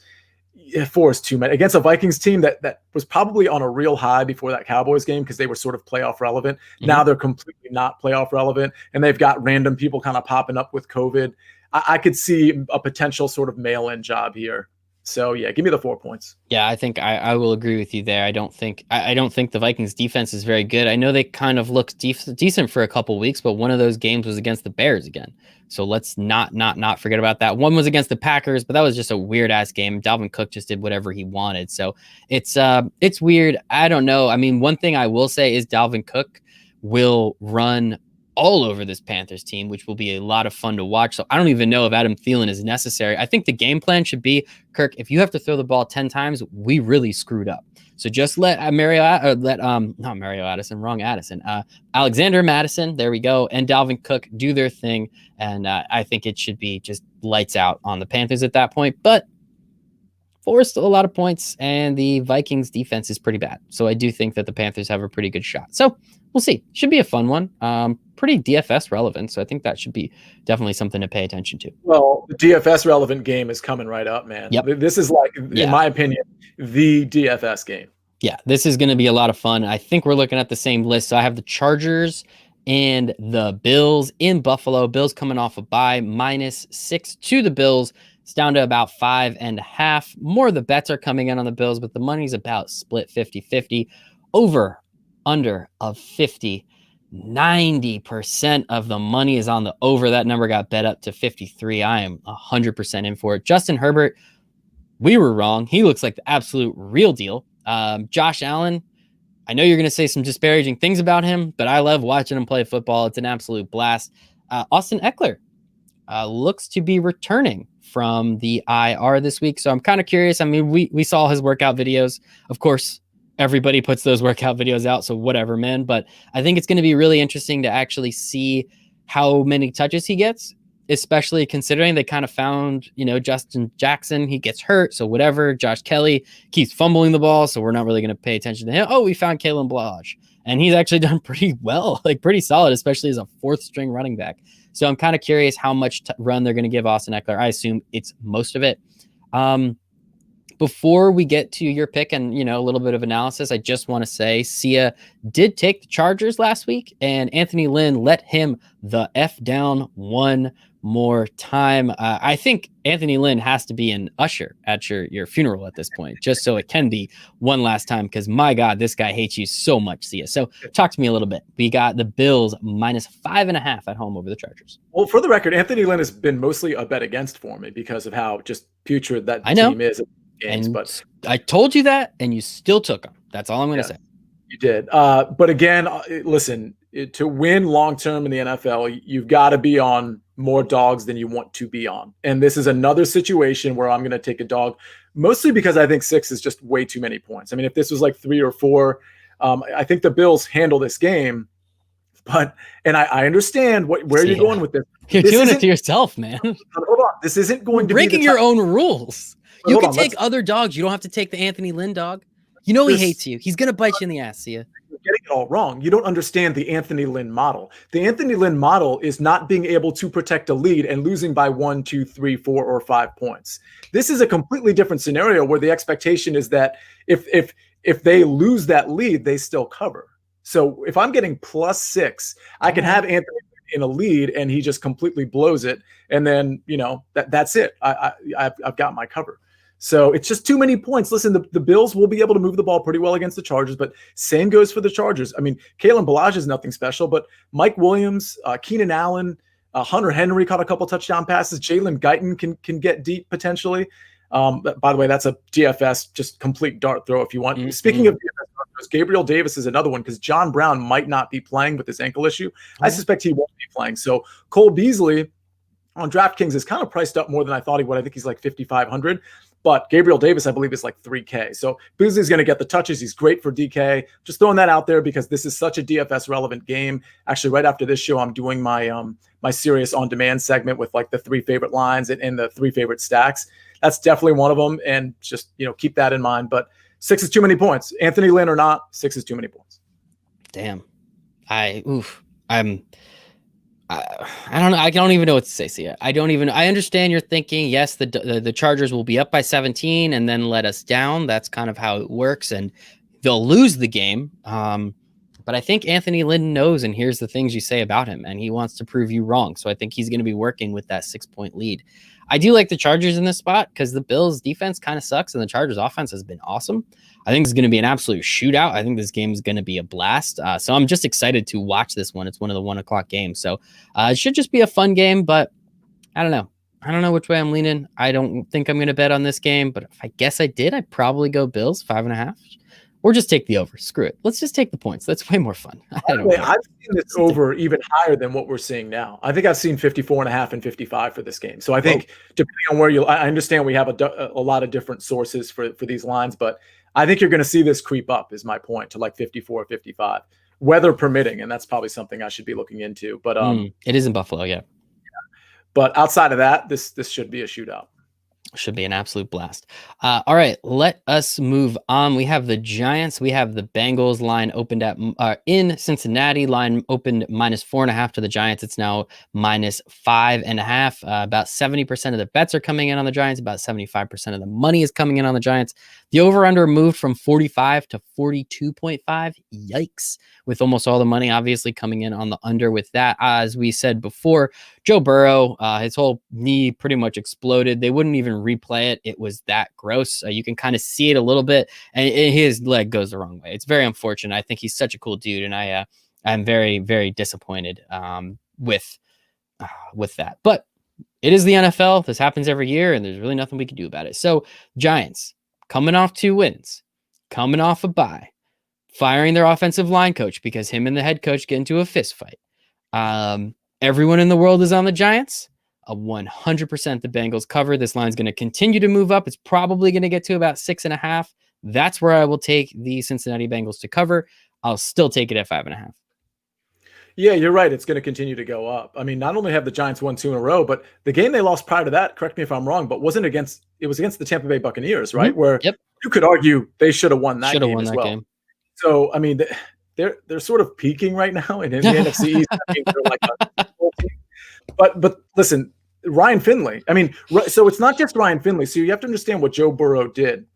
4 is too many against a Vikings team that was probably on a real high before that Cowboys game because they were sort of playoff relevant. Now they're completely not playoff relevant, and they've got random people kind of popping up with COVID. I could see a potential sort of mail-in job here. So yeah, give me the 4 points. Yeah, I think I will agree with you there. I don't think the Vikings defense is very good. I know they kind of looked decent for a couple weeks, but one of those games was against the Bears again. So let's not forget about that. One was against the Packers, but that was just a weird ass game. Dalvin Cook just did whatever he wanted. So it's weird. I don't know. I mean, one thing I will say is Dalvin Cook will run all over this Panthers team, which will be a lot of fun to watch. So I don't even know if Adam Thielen is necessary. I think the game plan should be, Kirk, if you have to throw the ball 10 times, we really screwed up. So just let Alexander Mattison, there we go, and Dalvin Cook do their thing. And I think it should be just lights out on the Panthers at that point. But 4 is still a lot of points, and the Vikings defense is pretty bad. So I do think that the Panthers have a pretty good shot. So we'll see. Should be a fun one. Pretty DFS relevant. So I think that should be definitely something to pay attention to. Well, the DFS relevant game is coming right up, man. Yep. This is like, in my opinion, the DFS game. Yeah, this is going to be a lot of fun. I think we're looking at the same list. So I have the Chargers and the Bills in Buffalo. Bills coming off a bye, -6 to the Bills. It's down to about 5.5. More of the bets are coming in on the Bills, but the money's about split 50-50. Over, under of 50. 90% of the money is on the over. That number got bet up to 53. I am 100% in for it. Justin Herbert, we were wrong. He looks like the absolute real deal. Josh Allen, I know you're going to say some disparaging things about him, but I love watching him play football. It's an absolute blast. Austin Eckler looks to be returning from the IR this week. So I'm kind of curious. I mean, we saw his workout videos. Of course, everybody puts those workout videos out, so whatever, man. But I think it's going to be really interesting to actually see how many touches he gets, especially considering they kind of found, Justin Jackson, he gets hurt, so whatever. Josh Kelly keeps fumbling the ball, so we're not really going to pay attention to him. Oh, we found Kalen Ballage, and he's actually done pretty well, like pretty solid, especially as a fourth string running back. So I'm kind of curious how much run they're going to give Austin Eckler. I assume it's most of it. Before we get to your pick and, a little bit of analysis, I just want to say Sia did take the Chargers last week, and Anthony Lynn let him the F down one more time. I think Anthony Lynn has to be an usher at your funeral at this point, just so it can be one last time, because my God, this guy hates you so much, Sia. So talk to me a little bit. We got the Bills -5.5 at home over the Chargers. Well, for the record, Anthony Lynn has been mostly a bet against for me because of how just putrid that team is. Games, but I told you that, and you still took them. That's all I'm going to say. You did. But again, listen, to win long-term in the NFL, you've got to be on more dogs than you want to be on. And this is another situation where I'm going to take a dog, mostly because I think 6 is just way too many points. I mean, if this was like 3 or 4, I think the Bills handle this game. And I understand where you're going with this. You're doing it to yourself, man. Hold on. This isn't going to be breaking your own rules. You can take other dogs. You don't have to take the Anthony Lynn dog. He hates you. He's going to bite you in the ass, Sia. You're getting it all wrong. You don't understand the Anthony Lynn model. The Anthony Lynn model is not being able to protect a lead and losing by 1, 2, 3, 4, or 5 points. This is a completely different scenario where the expectation is that if they lose that lead, they still cover. So if I'm getting +6, I can have Anthony in a lead and he just completely blows it. And then, that's it. I've got my cover. So it's just too many points. Listen, the Bills will be able to move the ball pretty well against the Chargers, but same goes for the Chargers. I mean, Kalen Ballage is nothing special, but Mike Williams, Keenan Allen, Hunter Henry caught a couple touchdown passes. Jalen Guyton can get deep potentially. By the way, that's a DFS, just complete dart throw if you want. Mm-hmm. Speaking of DFS dart throws, Gabriel Davis is another one because John Brown might not be playing with this ankle issue. Mm-hmm. I suspect he won't be playing. So Cole Beasley on DraftKings is kind of priced up more than I thought he would. I think he's like 5,500. But Gabriel Davis, I believe, is like 3K. So Beasley's going to get the touches. He's great for DK. Just throwing that out there because this is such a DFS relevant game. Actually, right after this show, I'm doing my my Serious On Demand segment with like the 3 favorite lines and the 3 favorite stacks. That's definitely one of them. And just, keep that in mind. But 6 is too many points. Anthony Lynn or not, 6 is too many points. Damn. I don't know. I don't even know what to say, Sia. I understand you're thinking, yes, the Chargers will be up by 17 and then let us down. That's kind of how it works, and they'll lose the game. But I think Anthony Lynn knows and hears the things you say about him, and he wants to prove you wrong. So I think he's going to be working with that 6-point lead. I do like the Chargers in this spot because the Bills' defense kind of sucks, and the Chargers' offense has been awesome. I think it's going to be an absolute shootout. I think this game is going to be a blast. So I'm just excited to watch this one. It's one of the 1:00 games. So it should just be a fun game, but I don't know. I don't know which way I'm leaning. I don't think I'm going to bet on this game, but if I guess I did, I'd probably go Bills 5.5. Or just take the over. Screw it. Let's just take the points. That's way more fun. I've seen this over even higher than what we're seeing now. I think I've seen 54.5 and 55 for this game. So I think depending on where I understand we have a lot of different sources for these lines, but I think you're going to see this creep up is my point to like 54, 55, weather permitting. And that's probably something I should be looking into. But it is in Buffalo. Yeah. But outside of that, this should be a shootout. Should be an absolute blast. All right, let us move on. We have the Giants. We have the Bengals. Line opened at in Cincinnati. Line opened -4.5 to the Giants. It's now -5.5. About 70% of the bets are coming in on the Giants. About 75% of the money is coming in on the Giants. The over/under moved from 45 to 42.5. Yikes! With almost all the money obviously coming in on the under. With that, as we said before, Joe Burrow, his whole knee pretty much exploded. They wouldn't even replay it. It was that gross. You can kind of see it a little bit, and his leg goes the wrong way. It's very unfortunate. I think he's such a cool dude, and I'm very, very disappointed with that. But it is the NFL. This happens every year, and there's really nothing we can do about it. So Giants coming off 2 wins, coming off a bye, firing their offensive line coach because him and the head coach get into a fist fight. Everyone in the world is on the Giants. 100% the Bengals cover. This line's going to continue to move up. It's probably going to get to about 6.5. That's where I will take the Cincinnati Bengals to cover. I'll still take it at 5.5. Yeah, you're right. It's going to continue to go up. I mean, not only have the Giants won 2 in a row, but the game they lost prior to that, correct me if I'm wrong, but it was against the Tampa Bay Buccaneers, right? Mm-hmm. Where you could argue they should have won that game as well. So, I mean, they're sort of peaking right now in the NFC East. I mean, they're like a team. But listen, Ryan Finley. I mean, so it's not just Ryan Finley. So you have to understand what Joe Burrow did.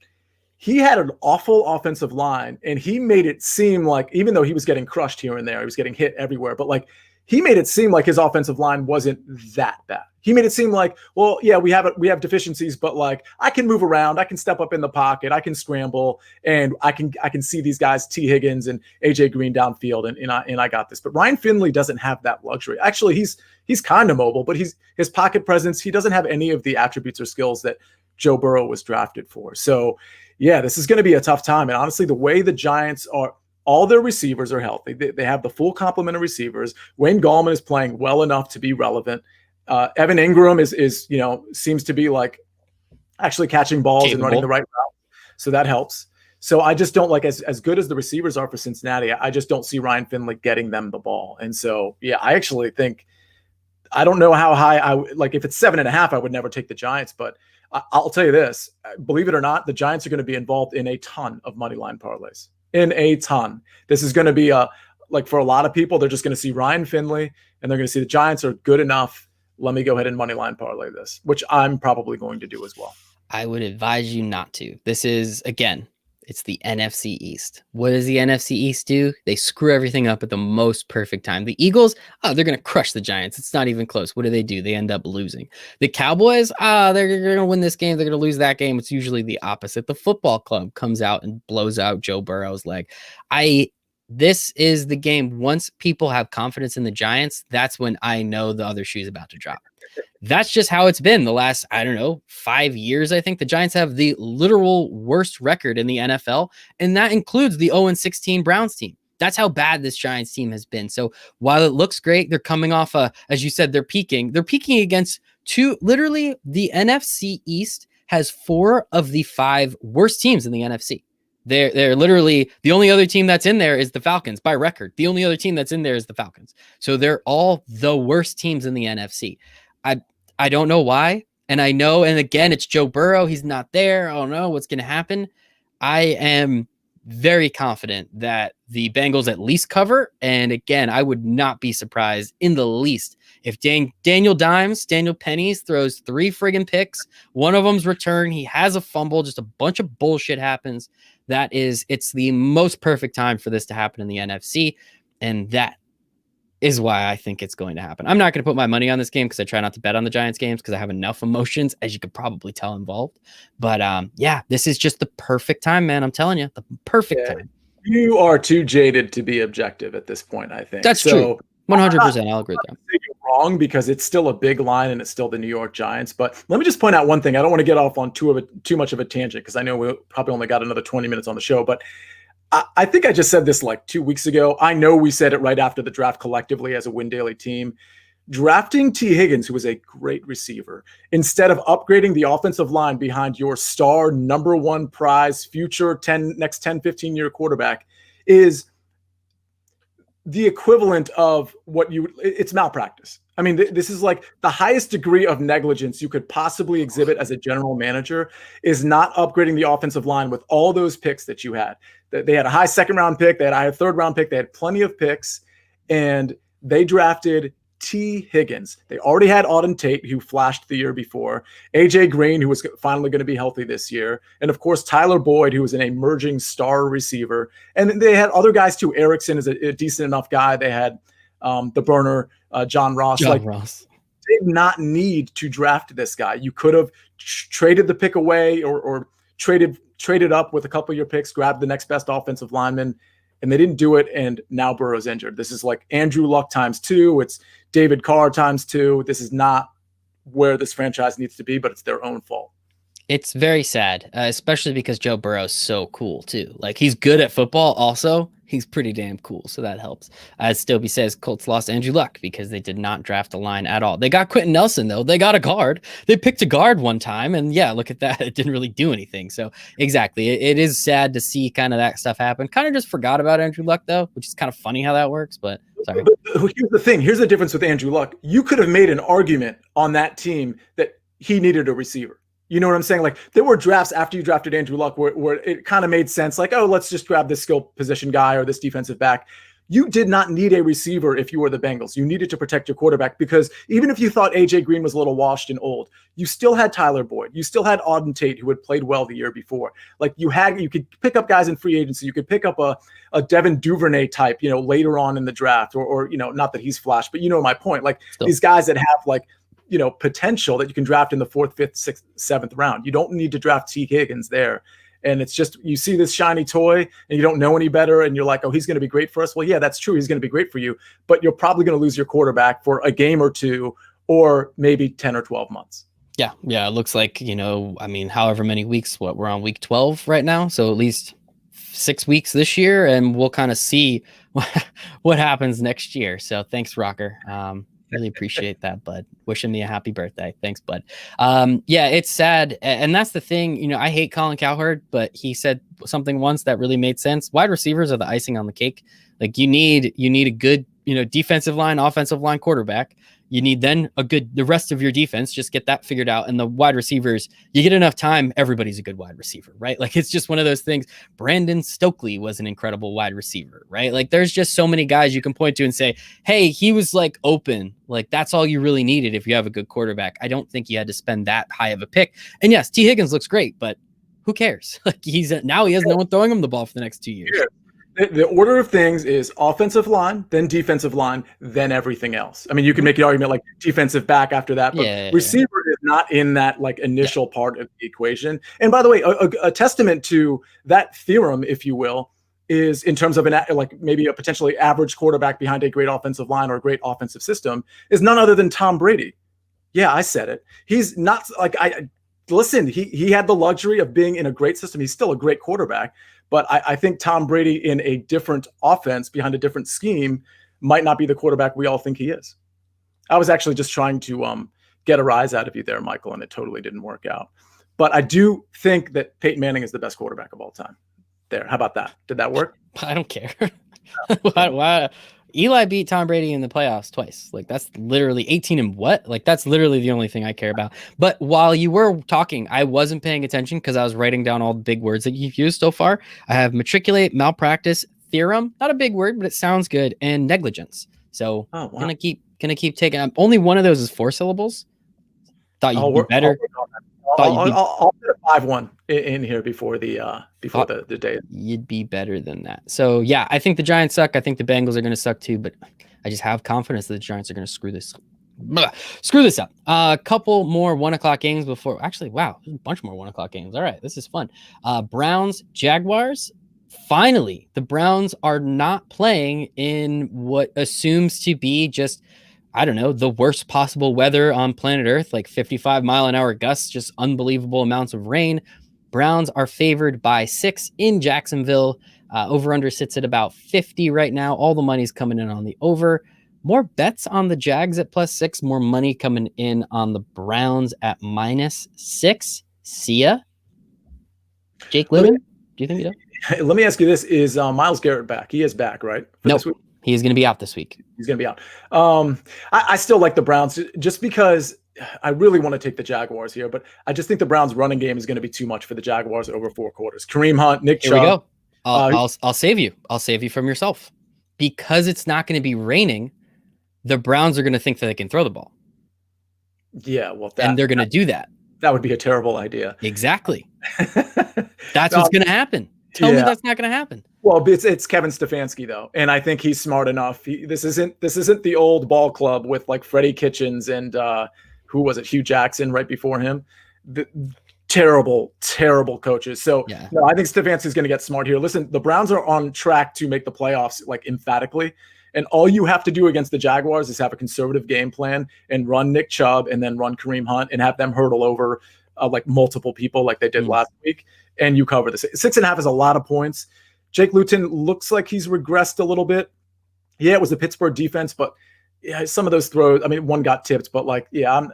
He had an awful offensive line, and he made it seem like, even though he was getting crushed here and there, he was getting hit everywhere, but like he made it seem like his offensive line wasn't that bad. He made it seem like, well, yeah, we have deficiencies, but like I can move around, I can step up in the pocket, I can scramble, and I can see these guys, T. Higgins and AJ Green downfield, and I got this. But Ryan Finley doesn't have that luxury. Actually, he's kind of mobile, but his pocket presence, he doesn't have any of the attributes or skills that Joe Burrow was drafted for. So yeah, this is going to be a tough time. And honestly, the way the Giants are, all their receivers are healthy. They have the full complement of receivers. Wayne Gallman is playing well enough to be relevant. Evan Ingram is seems to be like actually catching balls and running the right route. So that helps. So I just don't like, as good as the receivers are for Cincinnati, I just don't see Ryan Finley getting them the ball. And so, yeah, I actually think, I don't know how high like if it's 7.5, I would never take the Giants, but I'll tell you this, believe it or not, the Giants are going to be involved in a ton of money line parlays. In a ton. This is going to be like for a lot of people, they're just going to see Ryan Finley and they're going to see the Giants are good enough. Let me go ahead and money line parlay this, which I'm probably going to do as well. I would advise you not to. This is, again, it's the NFC East. What does the NFC East do? They screw everything up at the most perfect time. The Eagles, they're going to crush the Giants. It's not even close. What do? They end up losing. The Cowboys, they're going to win this game. They're going to lose that game. It's usually the opposite. The football club comes out and blows out Joe Burrow's leg. This is the game. Once people have confidence in the Giants, that's when I know the other shoe's about to drop. That's just how it's been the last, 5 years. I think the Giants have the literal worst record in the NFL, and that includes the 0-16 Browns team. That's how bad this Giants team has been. So while it looks great, they're coming off as you said, they're peaking. They're peaking against literally the NFC East has 4 of the 5 worst teams in the NFC. They're literally the only other team that's in there is the Falcons by record. The only other team that's in there is the Falcons. So they're all the worst teams in the NFC. I don't know why. And I know, and again, it's Joe Burrow. He's not there. I don't know what's going to happen. I am very confident that the Bengals at least cover. And again, I would not be surprised in the least if Daniel Pennies throws 3 friggin' picks. One of them's return. He has a fumble. Just a bunch of bullshit happens. It's the most perfect time for this to happen in the NFC. And that is why I think it's going to happen. I'm not going to put my money on this game because I try not to bet on the Giants games because I have enough emotions, as you could probably tell, involved. But yeah, this is just the perfect time, man. I'm telling you, the perfect time. You are too jaded to be objective at this point, I think. That's true. 100%. I'll agree with that. You're wrong because it's still a big line and it's still the New York Giants. But let me just point out one thing. I don't want to get off on too much of a tangent because I know we probably only got another 20 minutes on the show. But I think I just said this like 2 weeks ago. I know we said it right after the draft collectively as a Win Daily team. Drafting T. Higgins, who is a great receiver, instead of upgrading the offensive line behind your star number 1 prize future next 10, 15-year quarterback is the equivalent of it's malpractice. I mean, this is like the highest degree of negligence you could possibly exhibit as a general manager is not upgrading the offensive line with all those picks that you had. They had a high second round pick. They had a high third round pick. They had plenty of picks, and they drafted T. Higgins. They already had Auden Tate, who flashed the year before, AJ Green, who was finally going to be healthy this year, and of course Tyler Boyd, who was an emerging star receiver. And they had other guys too. Erickson is a decent enough guy. They had the burner, John Ross. Ross. They did not need to draft this guy. You could have traded the pick away or traded up with a couple of your picks, grabbed the next best offensive lineman, and they didn't do it. And now Burrow's injured. This is like Andrew Luck times 2. It's David Carr times 2. This is not where this franchise needs to be, but it's their own fault. It's very sad, especially because Joe Burrow's so cool too. Like, he's good at football. Also, he's pretty damn cool, so that helps. As Stobie says, Colts lost Andrew Luck because they did not draft a line at all. They got Quentin Nelson though. They got a guard. They picked a guard one time, and yeah, look at that. It didn't really do anything. So exactly, it is sad to see kind of that stuff happen. Kind of just forgot about Andrew Luck though, which is kind of funny how that works. But sorry. But here's the thing. Here's the difference with Andrew Luck. You could have made an argument on that team that he needed a receiver. You know what I'm saying? Like, there were drafts after you drafted Andrew Luck where it kind of made sense. Like, oh, let's just grab this skill position guy or this defensive back. You did not need a receiver if you were the Bengals. You needed to protect your quarterback, because even if you thought AJ Green was a little washed and old, you still had Tyler Boyd. You still had Auden Tate, who had played well the year before. Like, you could pick up guys in free agency. You could pick up a Devin Duvernay type, later on in the draft, or not that he's flashed, but my point. Like, these guys that have like, potential that you can draft in the 4th, 5th, 6th, 7th round. You don't need to draft T. Higgins there. And it's just, you see this shiny toy and you don't know any better. And you're like, oh, he's going to be great for us. Well, yeah, that's true. He's going to be great for you, but you're probably going to lose your quarterback for a game or two, or maybe 10 or 12 months. Yeah. It looks like, however many weeks, we're on week 12 right now. So at least 6 weeks this year, and we'll kind of see what happens next year. So thanks, Rocker. Really appreciate that, bud. Wishing me a happy birthday. Thanks, bud. Yeah, it's sad. And that's the thing, I hate Colin Cowherd, but he said something once that really made sense. Wide receivers are the icing on the cake. Like, you need a good, defensive line, offensive line, quarterback. You need then the rest of your defense, just get that figured out. And the wide receivers, you get enough time, everybody's a good wide receiver, right? Like, it's just one of those things. Brandon Stokely was an incredible wide receiver, right? Like, there's just so many guys you can point to and say, hey, he was like open. Like, that's all you really needed if you have a good quarterback. I don't think you had to spend that high of a pick. And yes, T. Higgins looks great, but who cares? Like, now he has no one throwing him the ball for the next 2 years. Yeah. The order of things is offensive line, then defensive line, then everything else. I mean, you can make the argument like defensive back after that, but receiver is not in that like initial part of the equation. And by the way, a testament to that theorem, if you will, is in terms of maybe a potentially average quarterback behind a great offensive line or a great offensive system, is none other than Tom Brady. Yeah, I said it. He's not like listen, he had the luxury of being in a great system. He's still a great quarterback. But I think Tom Brady in a different offense behind a different scheme might not be the quarterback we all think he is. I was actually just trying to get a rise out of you there, Michael, and it totally didn't work out. But I do think that Peyton Manning is the best quarterback of all time. There. How about that? Did that work? I don't care. Why? Eli beat Tom Brady in the playoffs twice. Like, that's literally 18 and what? Like, that's literally the only thing I care about. But while you were talking, I wasn't paying attention because I was writing down all the big words that you've used so far. I have matriculate, malpractice, theorem, not a big word, but it sounds good, and negligence. So I'm gonna keep taking. Only one of those is 4 syllables. Thought you'd be better. I'll put a 5-1 in here before the day. You'd be better than that. So yeah, I think the Giants suck. I think the Bengals are going to suck too, but I just have confidence that the Giants are going to screw this up. A couple more 1:00 games before. Actually, wow, there's a bunch more 1:00 games. All right, this is fun. Browns, Jaguars. Finally, the Browns are not playing in what assumes to be just, I don't know, the worst possible weather on planet Earth, like 55-mile-an-hour gusts, just unbelievable amounts of rain. Browns are favored by 6 in Jacksonville. Over-under sits at about 50 right now. All the money's coming in on the over. More bets on the Jags at +6. More money coming in on the Browns at -6. See ya. Jake Littman, do you think he does? Let me ask you this. Is Myles Garrett back? He is back, right? No, he is going to be out this week. He's going to be out. I still like the Browns just because I really want to take the Jaguars here, but I just think the Browns running game is going to be too much for the Jaguars over 4 quarters. Kareem Hunt, Nick Chubb. Here we go. I'll save you. I'll save you from yourself. Because it's not going to be raining, the Browns are going to think that they can throw the ball. Yeah, well, and they're going to do that. That would be a terrible idea. Exactly. That's what's going to happen. Tell me that's not going to happen. Well, it's Kevin Stefanski though, and I think he's smart enough. This isn't the old ball club with like Freddie Kitchens and who was it, Hugh Jackson right before him. Terrible coaches. So no, I think Stefanski's going to get smart here. Listen, the Browns are on track to make the playoffs like emphatically. And all you have to do against the Jaguars is have a conservative game plan and run Nick Chubb and then run Kareem Hunt and have them hurdle over like multiple people like they did last week. And you cover this. 6.5 is a lot of points. Jake Luton looks like he's regressed a little bit. Yeah, it was the Pittsburgh defense, but yeah, some of those throws, I mean, one got tipped, but like, yeah,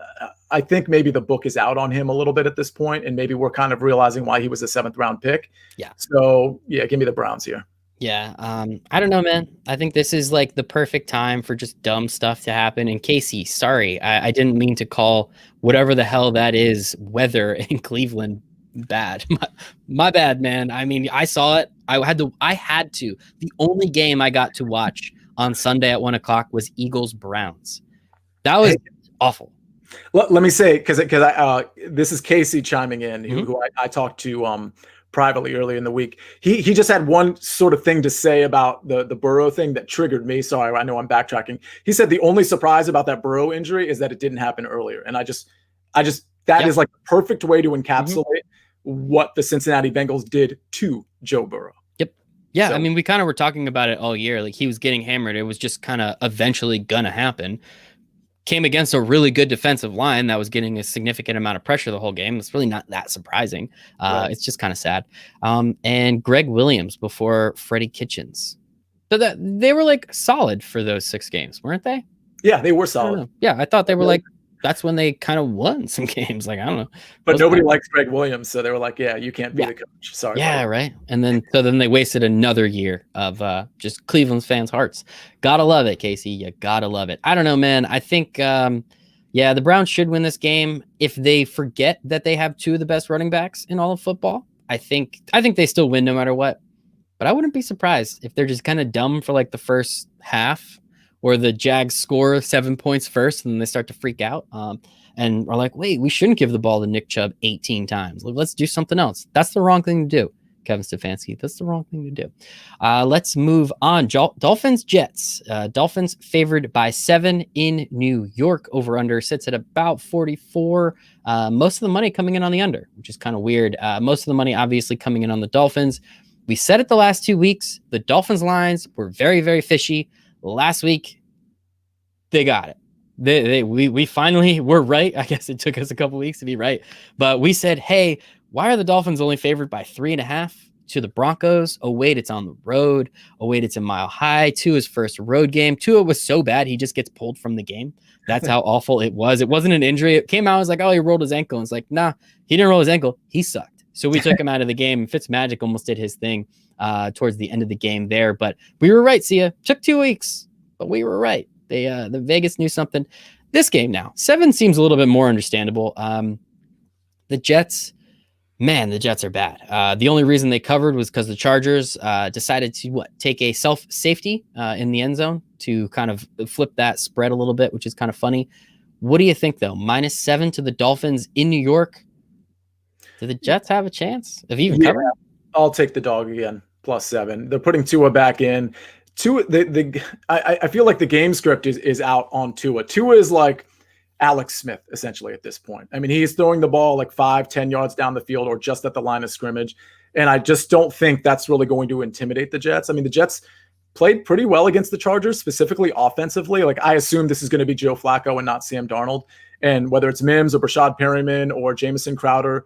I think maybe the book is out on him a little bit at this point, and maybe we're kind of realizing why he was a 7th round pick. Yeah. So yeah, give me the Browns here. Yeah. I don't know, man. I think this is like the perfect time for just dumb stuff to happen. And Casey, sorry, I didn't mean to call whatever the hell that is weather in Cleveland bad. My bad, man. I mean, I saw it. I had to. The only game I got to watch on Sunday at 1:00 was Eagles Browns. That was awful. Let me say, because this is Casey chiming in, who I talked to privately earlier in the week. He just had one sort of thing to say about the Burrow thing that triggered me. Sorry, I know I'm backtracking. He said the only surprise about that Burrow injury is that it didn't happen earlier. And I just that is like the perfect way to encapsulate what the Cincinnati Bengals did to Joe Burrow. Yep. Yeah, so, I mean, we kind of were talking about it all year. Like he was getting hammered. It was just kind of eventually gonna happen. Came against a really good defensive line that was getting a significant amount of pressure the whole game. It's really not that surprising. It's just kind of sad. And Greg Williams before Freddie Kitchens. So that they were like solid for those 6 games, weren't they? Yeah, they were solid. Yeah, I thought they were like, that's when they kind of won some games. Like, I don't know. But nobody likes Greg Williams. So they were like, yeah, you can't be the coach. Sorry. Yeah, right. And then they wasted another year of just Cleveland fans' hearts. Gotta love it, Casey. You gotta love it. I don't know, man. I think, the Browns should win this game. If they forget that they have 2 of the best running backs in all of football, I think they still win no matter what. But I wouldn't be surprised if they're just kind of dumb for like the first half, or the Jags score 7 points first and then they start to freak out and are like, wait, we shouldn't give the ball to Nick Chubb 18 times. Let's do something else. That's the wrong thing to do, Kevin Stefanski. That's the wrong thing to do. Let's move on. Dolphins Jets. Dolphins favored by 7 in New York. Over under sits at about 44. Most of the money coming in on the under, which is kind of weird. Most of the money obviously coming in on the Dolphins. We said it the last 2 weeks. The Dolphins lines were very, very fishy. Last week, they got it. We finally were right. I guess it took us a couple weeks to be right. But we said, hey, why are the Dolphins only favored by 3.5 to the Broncos? Oh, wait, it's on the road. Oh, wait, it's in Mile High. Tua's first road game. Tua was so bad, he just gets pulled from the game. That's how awful it was. It wasn't an injury. It came out, I was like, oh, he rolled his ankle. And it's like, nah, he didn't roll his ankle. He sucked. So we took him out of the game. Fitzmagic almost did his thing towards the end of the game there. But we were right, Sia. Took 2 weeks, but we were right. The Vegas knew something. This game now, 7 seems a little bit more understandable. The Jets, man, the Jets are bad. The only reason they covered was because the Chargers decided to take a self-safety in the end zone to kind of flip that spread a little bit, which is kind of funny. What do you think, though? -7 to the Dolphins in New York. Do the Jets have a chance of even covering? I'll take the dog again, +7. They're putting Tua back in. I feel like the game script is out on Tua. Tua is like Alex Smith, essentially, at this point. I mean, he's throwing the ball like 5-10 yards down the field or just at the line of scrimmage. And I just don't think that's really going to intimidate the Jets. I mean, the Jets played pretty well against the Chargers, specifically offensively. Like, I assume this is going to be Joe Flacco and not Sam Darnold. And whether it's Mims or Brashad Perryman or Jamison Crowder,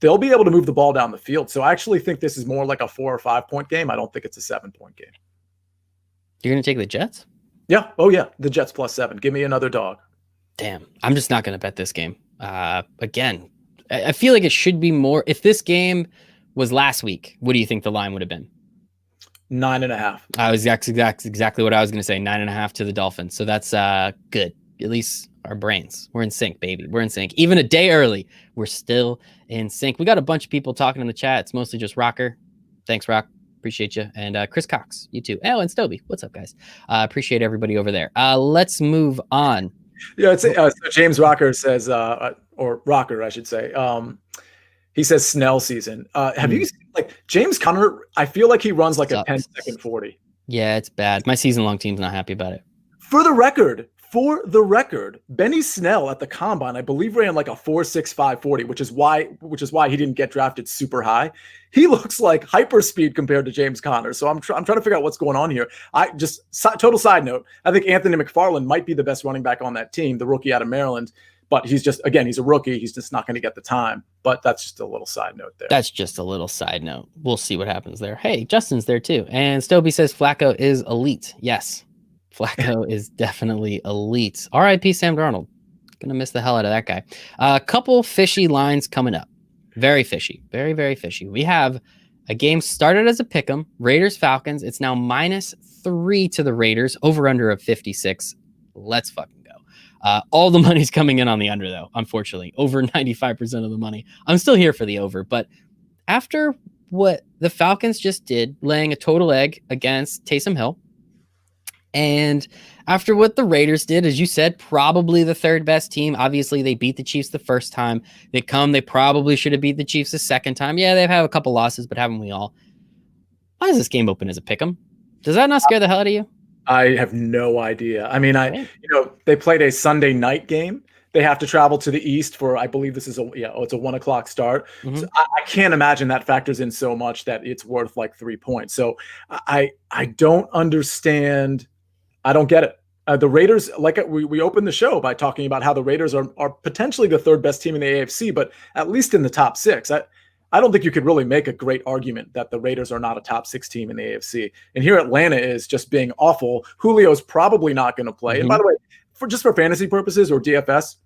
they'll be able to move the ball down the field. So I actually think this is more like a 4 or 5 point game. I don't think it's a 7-point game. You're going to take the Jets? Yeah. Oh, yeah. The Jets +7. Give me another dog. Damn. I'm just not going to bet this game. Again, I feel like it should be more. If this game was last week, what do you think the line would have been? 9.5. I was exactly what I was going to say. 9.5 to the Dolphins. So that's good. At least our brains. We're in sync, baby. We're in sync. Even a day early, we're still in sync. We got a bunch of people talking in the chat. It's mostly just Rocker. Thanks, Rock. Appreciate you. And Chris Cox, you too. Oh, and Stoby. What's up, guys? Appreciate everybody over there. Let's move on. Yeah, it's so James Rocker says, or Rocker, I should say. He says Snell season. Have you seen, like, James Conner? I feel like he runs like a 10-second 40. Yeah, it's bad. My season-long team's not happy about it. For the record, Benny Snell at the combine, I believe, ran like a 4.65 40, which is why he didn't get drafted super high. He looks like hyperspeed compared to James Conner. So I'm trying to figure out what's going on here. Total side note, I think Anthony McFarland might be the best running back on that team, the rookie out of Maryland. But he's a rookie. He's just not going to get the time. But that's just a little side note there. That's just a little side note. We'll see what happens there. Hey, Justin's there too. And Stoby says Flacco is elite. Yes, Flacco is definitely elite. R.I.P. Sam Darnold. Gonna miss the hell out of that guy. A couple fishy lines coming up. Very fishy. Very, very fishy. We have a game started as a pick'em. Raiders-Falcons. It's now -3 to the Raiders. Over-under of 56. Let's fucking go. All the money's coming in on the under, though, unfortunately. Over 95% of the money. I'm still here for the over, but after what the Falcons just did, laying a total egg against Taysom Hill, and after what the Raiders did, as you said, probably the third best team. Obviously, they beat the Chiefs the first time. They probably should have beat the Chiefs the second time. Yeah, they've had a couple losses, but haven't we all? Why is this game open as a pick'em? Does that not scare the hell out of you? I have no idea. I mean, they played a Sunday night game. They have to travel to the East for, I believe this is it's a 1:00 start. Mm-hmm. So I can't imagine that factors in so much that it's worth like 3 points. So I don't understand. I don't get it. The Raiders, like we opened the show by talking about how the Raiders are potentially the third best team in the AFC, but at least in the top 6. I don't think you could really make a great argument that the Raiders are not a top 6 team in the AFC. And here Atlanta is just being awful. Julio's probably not going to play. Mm-hmm. And by the way, for fantasy purposes or DFS,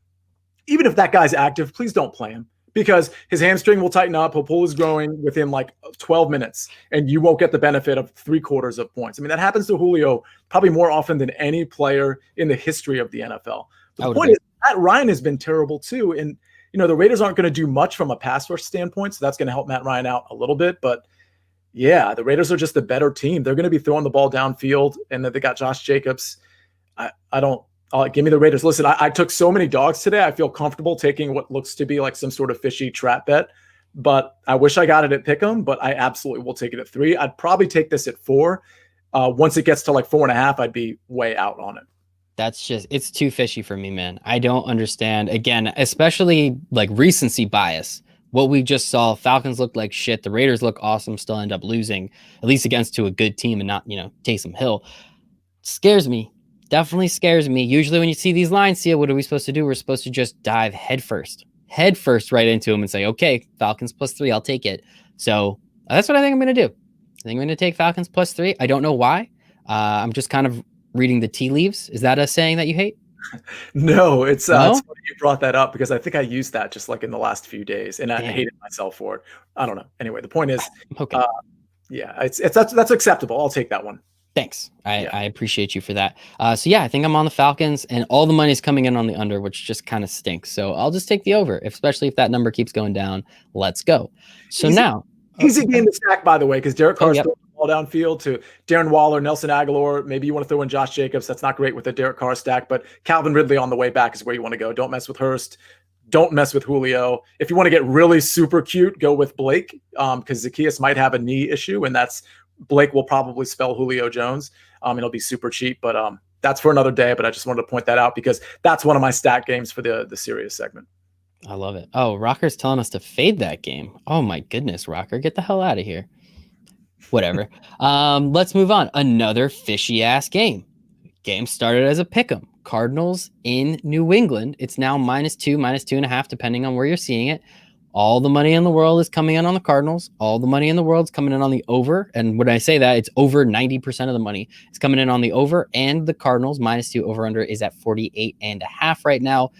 even if that guy's active, please don't play him because his hamstring will tighten up. He'll pull his groin within like 12 minutes and you won't get the benefit of 3/4 of points. I mean, that happens to Julio probably more often than any player in the history of the NFL. The point is, Matt Ryan has been terrible too. And the Raiders aren't going to do much from a pass rush standpoint, so that's going to help Matt Ryan out a little bit. But yeah, the Raiders are just a better team. They're going to be throwing the ball downfield, and then they got Josh Jacobs. Give me the Raiders. Listen, I took so many dogs today. I feel comfortable taking what looks to be like some sort of fishy trap bet, but I wish I got it at Pick'em, but I absolutely will take it at 3. I'd probably take this at 4. Once it gets to like 4.5, I'd be way out on it. It's too fishy for me, man. I don't understand. Again, especially like recency bias. What we just saw, Falcons looked like shit. The Raiders look awesome, still end up losing, at least against a good team and not, Taysom Hill. Scares me. Definitely scares me. Usually when you see these lines, what are we supposed to do? We're supposed to just dive headfirst right into them and say, okay, Falcons +3, I'll take it. So that's what I think I'm going to do. I think I'm going to take Falcons +3. I don't know why. I'm just kind of reading the tea leaves. Is that a saying that you hate? No, it's funny you brought that up because I think I used that just like in the last few days and I hated myself for it. I don't know. Anyway, the point is, okay. That's acceptable. I'll take that one. Thanks. I appreciate you for that. I think I'm on the Falcons and all the money's coming in on the under, which just kind of stinks. So I'll just take the over, especially if that number keeps going down. Let's go. So easy game to stack, by the way, because Derek Carr's throwing the ball downfield to Darren Waller, Nelson Aguilar. Maybe you want to throw in Josh Jacobs. That's not great with the Derek Carr stack, but Calvin Ridley on the way back is where you want to go. Don't mess with Hurst. Don't mess with Julio. If you want to get really super cute, go with Blake because Zacchaeus might have a knee issue, and Blake will probably spell Julio Jones. It'll be super cheap, but that's for another day. But I just wanted to point that out because that's one of my stack games for the serious segment. I love it. Oh, Rocker's telling us to fade that game. Oh my goodness, Rocker, get the hell out of here. Whatever. Let's move on. Another fishy ass game. Game started as a pick'em. Cardinals in New England. It's now -2, -2.5, depending on where you're seeing it. All the money in the world is coming in on the Cardinals. All the money in the world is coming in on the over. And when I say that, it's over 90% of the money is coming in on the over, and the Cardinals -2 over under is at 48.5 right now.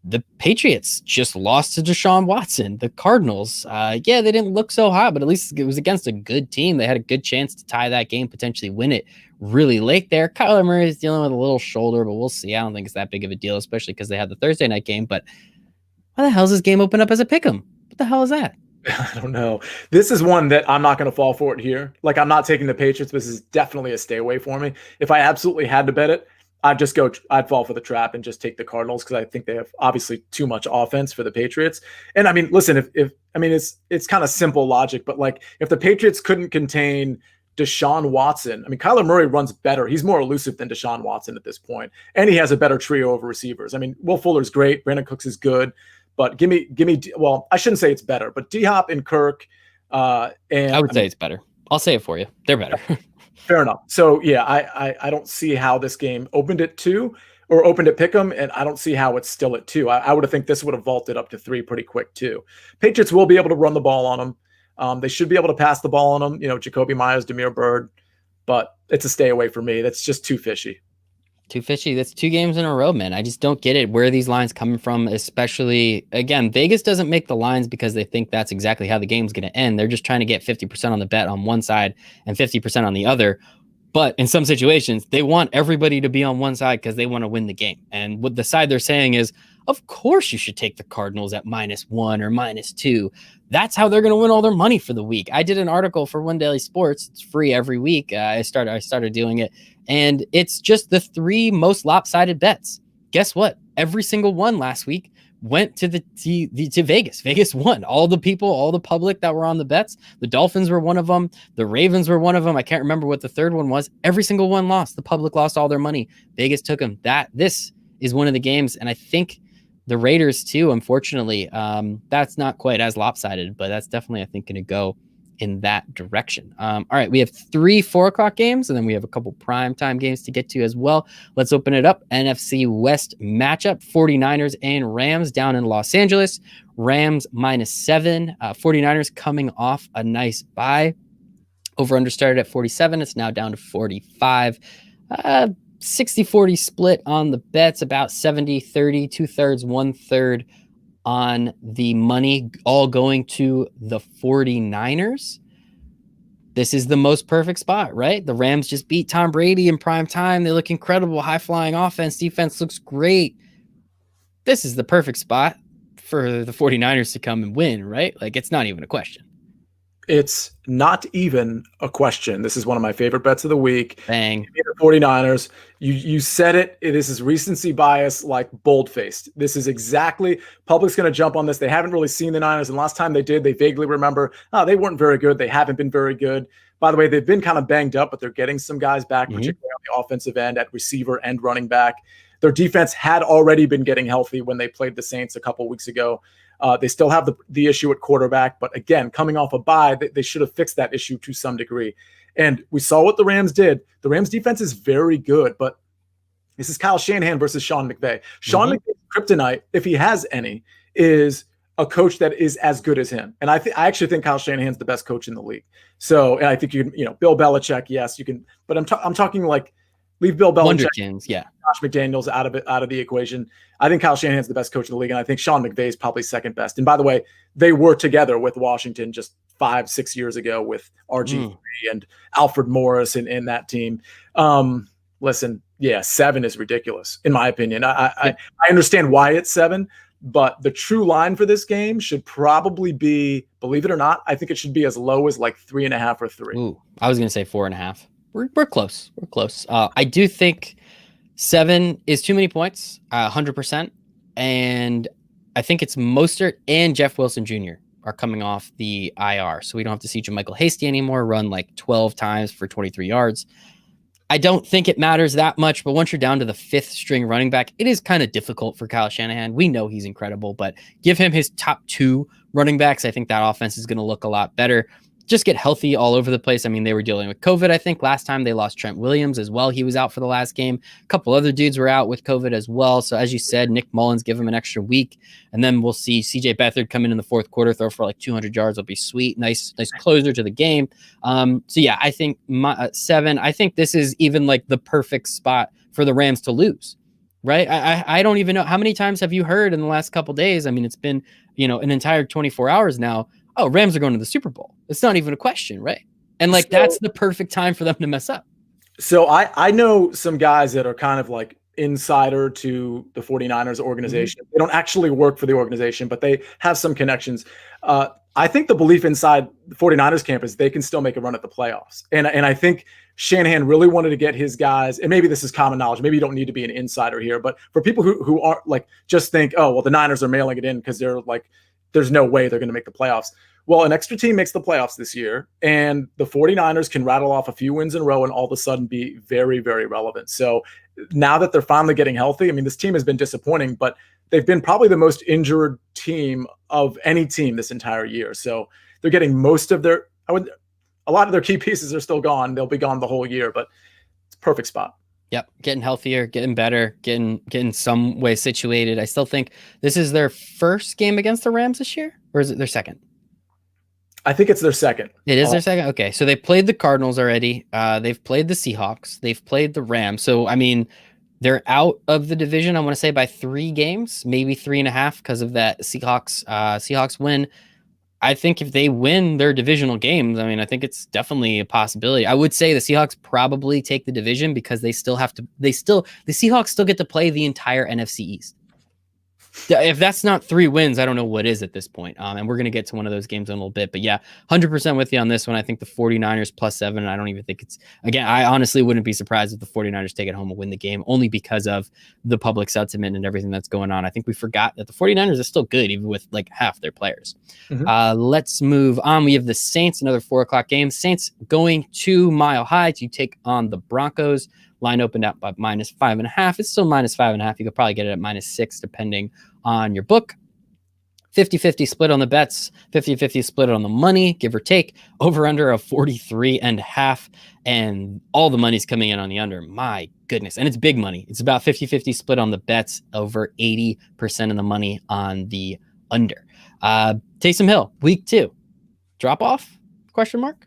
the Patriots just lost to Deshaun Watson. The Cardinals, they didn't look so hot, but at least it was against a good team. They had a good chance to tie that game, potentially win it really late there. Kyler Murray is dealing with a little shoulder, but we'll see. I don't think it's that big of a deal, especially because they had the Thursday night game. But why the hell is this game open up as a pick'em? What the hell is that? I don't know. This is one that I'm not going to fall for it here. Like, I'm not taking the Patriots. This is definitely a stay away for me. If I absolutely had to bet it, I'd fall for the trap and just take the Cardinals because I think they have obviously too much offense for the Patriots. And I mean, listen, it's kind of simple logic, but like if the Patriots couldn't contain Deshaun Watson, I mean, Kyler Murray runs better. He's more elusive than Deshaun Watson at this point, and he has a better trio of receivers. I mean, Will Fuller's great. Brandon Cooks is good. But give me. Well, I shouldn't say it's better, but D-Hop and Kirk. And I would say it's better. I'll say it for you. They're better. Fair enough. So yeah, I don't see how this game opened at 2 or opened at pick'em, and I don't see how it's still at 2. I would have think this would have vaulted up to 3 pretty quick too. Patriots will be able to run the ball on them. They should be able to pass the ball on them. You know, Jacoby Myers, Damiere Byrd, but it's a stay away for me. That's just too fishy. Too fishy. That's 2 games in a row, man. I just don't get it. Where are these lines coming from? Especially, again, Vegas doesn't make the lines because they think that's exactly how the game's going to end. They're just trying to get 50% on the bet on one side and 50% on the other. But in some situations, they want everybody to be on one side because they want to win the game. And what the side they're saying is, of course you should take the Cardinals at -1 or -2. That's how they're going to win all their money for the week. I did an article for One Daily Sports. It's free every week. I started doing it. And it's just the 3 most lopsided bets. Guess what? Every single one last week went to to Vegas. Vegas won. All the people, all the public that were on the bets. The Dolphins were one of them. The Ravens were one of them. I can't remember what the third one was. Every single one lost. The public lost all their money. Vegas took them. This is one of the games, and I think the Raiders too. Unfortunately, that's not quite as lopsided, but that's definitely, I think, going to go in that direction. All right, we have 3 4:00 games, and then we have a couple primetime games to get to as well. Let's open it up. NFC West matchup, 49ers and Rams down in Los Angeles. Rams -7. 49ers coming off a nice bye. Over-under started at 47. It's now down to 45. 60-40 split on the bets, about 70-30, 2/3, 1/3 on the money, all going to the 49ers. This is the most perfect spot, right? The Rams just beat Tom Brady in prime time. They look incredible. High-flying offense. Defense looks great. This is the perfect spot for the 49ers to come and win, right? Like, it's not even a question. It's not even a question. This is one of my favorite bets of the week. Bang. The 49ers. You said it. This is recency bias, like bold-faced. This is exactly, public's going to jump on this. They haven't really seen the Niners, and last time they did, they vaguely remember, they weren't very good. They haven't been very good. By the way, they've been kind of banged up, but they're getting some guys back, particularly on the offensive end at receiver and running back. Their defense had already been getting healthy when they played the Saints a couple weeks ago. They still have the issue at quarterback, but again, coming off a bye, they should have fixed that issue to some degree. And we saw what the Rams did. The Rams defense is very good, but this is Kyle Shanahan versus Sean McVay. Sean McVay's kryptonite, if he has any, is a coach that is as good as him. And I actually think Kyle Shanahan's the best coach in the league. So, and I think you can, Bill Belichick, yes, you can, but I'm talking like leave Bill Belichick, Josh McDaniels out of the equation. I think Kyle Shanahan's the best coach in the league, and I think Sean McVay is probably second best. And by the way, they were together with Washington just 5-6 years ago with RG3 and Alfred Morris and that team. Listen, 7 is ridiculous in my opinion. I understand why it's 7, but the true line for this game should probably be, believe it or not, I think it should be as low as like 3.5 or 3. Ooh, I was going to say 4.5. We're close. We're close. I do think 7 is too many points, 100%. And I think it's Mostert and Jeff Wilson Jr. are coming off the IR. So we don't have to see JaMychal Hasty anymore, run like 12 times for 23 yards. I don't think it matters that much, but once you're down to the 5th string running back, it is kind of difficult for Kyle Shanahan. We know he's incredible, but give him his top 2 running backs. I think that offense is going to look a lot better. Just get healthy all over the place. I mean, they were dealing with COVID. I think last time they lost Trent Williams as well. He was out for the last game. A couple other dudes were out with COVID as well. So as you said, Nick Mullins, give him an extra week. And then we'll see CJ Beathard come in the 4th quarter, throw for like 200 yards. It'll be sweet. Nice closer to the game. I think 7, I think this is even like the perfect spot for the Rams to lose. right? I don't even know how many times have you heard in the last couple days. I mean, it's been, an entire 24 hours now. Oh, Rams are going to the Super Bowl. It's not even a question, right? And like, that's the perfect time for them to mess up. So I know some guys that are kind of like insider to the 49ers organization. They don't actually work for the organization, but they have some connections. I think the belief inside the 49ers camp is they can still make a run at the playoffs. And I think Shanahan really wanted to get his guys, and maybe this is common knowledge. Maybe you don't need to be an insider here, but for people who aren't like, just think, oh, well, the Niners are mailing it in because they're like, there's no way they're going to make the playoffs. Well, an extra team makes the playoffs this year, and the 49ers can rattle off a few wins in a row and all of a sudden be very, very relevant. So now that they're finally getting healthy, I mean, this team has been disappointing, but they've been probably the most injured team of any team this entire year. So they're getting most of their, a lot of their key pieces are still gone. They'll be gone the whole year, but it's a perfect spot. Yep, getting healthier, getting better, getting some way situated. I still think this is their first game against the Rams this year, or is it their second? I think it's their second. It is their second? Okay, so they played the Cardinals already. They've played the Seahawks. They've played the Rams. So, I mean, they're out of the division, I want to say, by 3 games, maybe 3.5 because of that Seahawks win. I think if they win their divisional games, I mean, I think it's definitely a possibility. I would say the Seahawks probably take the division because the Seahawks still get to play the entire NFC East. If that's not 3 wins, I don't know what is at this point. And we're going to get to one of those games in a little bit. But yeah, 100% with you on this one. I think the 49ers +7. And I don't even think I honestly wouldn't be surprised if the 49ers take it home and win the game only because of the public sentiment and everything that's going on. I think we forgot that the 49ers are still good, even with like half their players. Let's move on. We have the Saints, another 4:00 game. Saints going to Mile High to take on the Broncos. Line opened up by -5.5. It's still -5.5. You could probably get it at -6 depending on your book. 50-50 split on the bets, 50-50 split on the money, give or take. Over under of 43.5, and all the money's coming in on the under. My goodness. And it's big money. It's about 50-50 split on the bets, over 80% of the money on the under. Taysom Hill, week 2. Drop off? Question mark?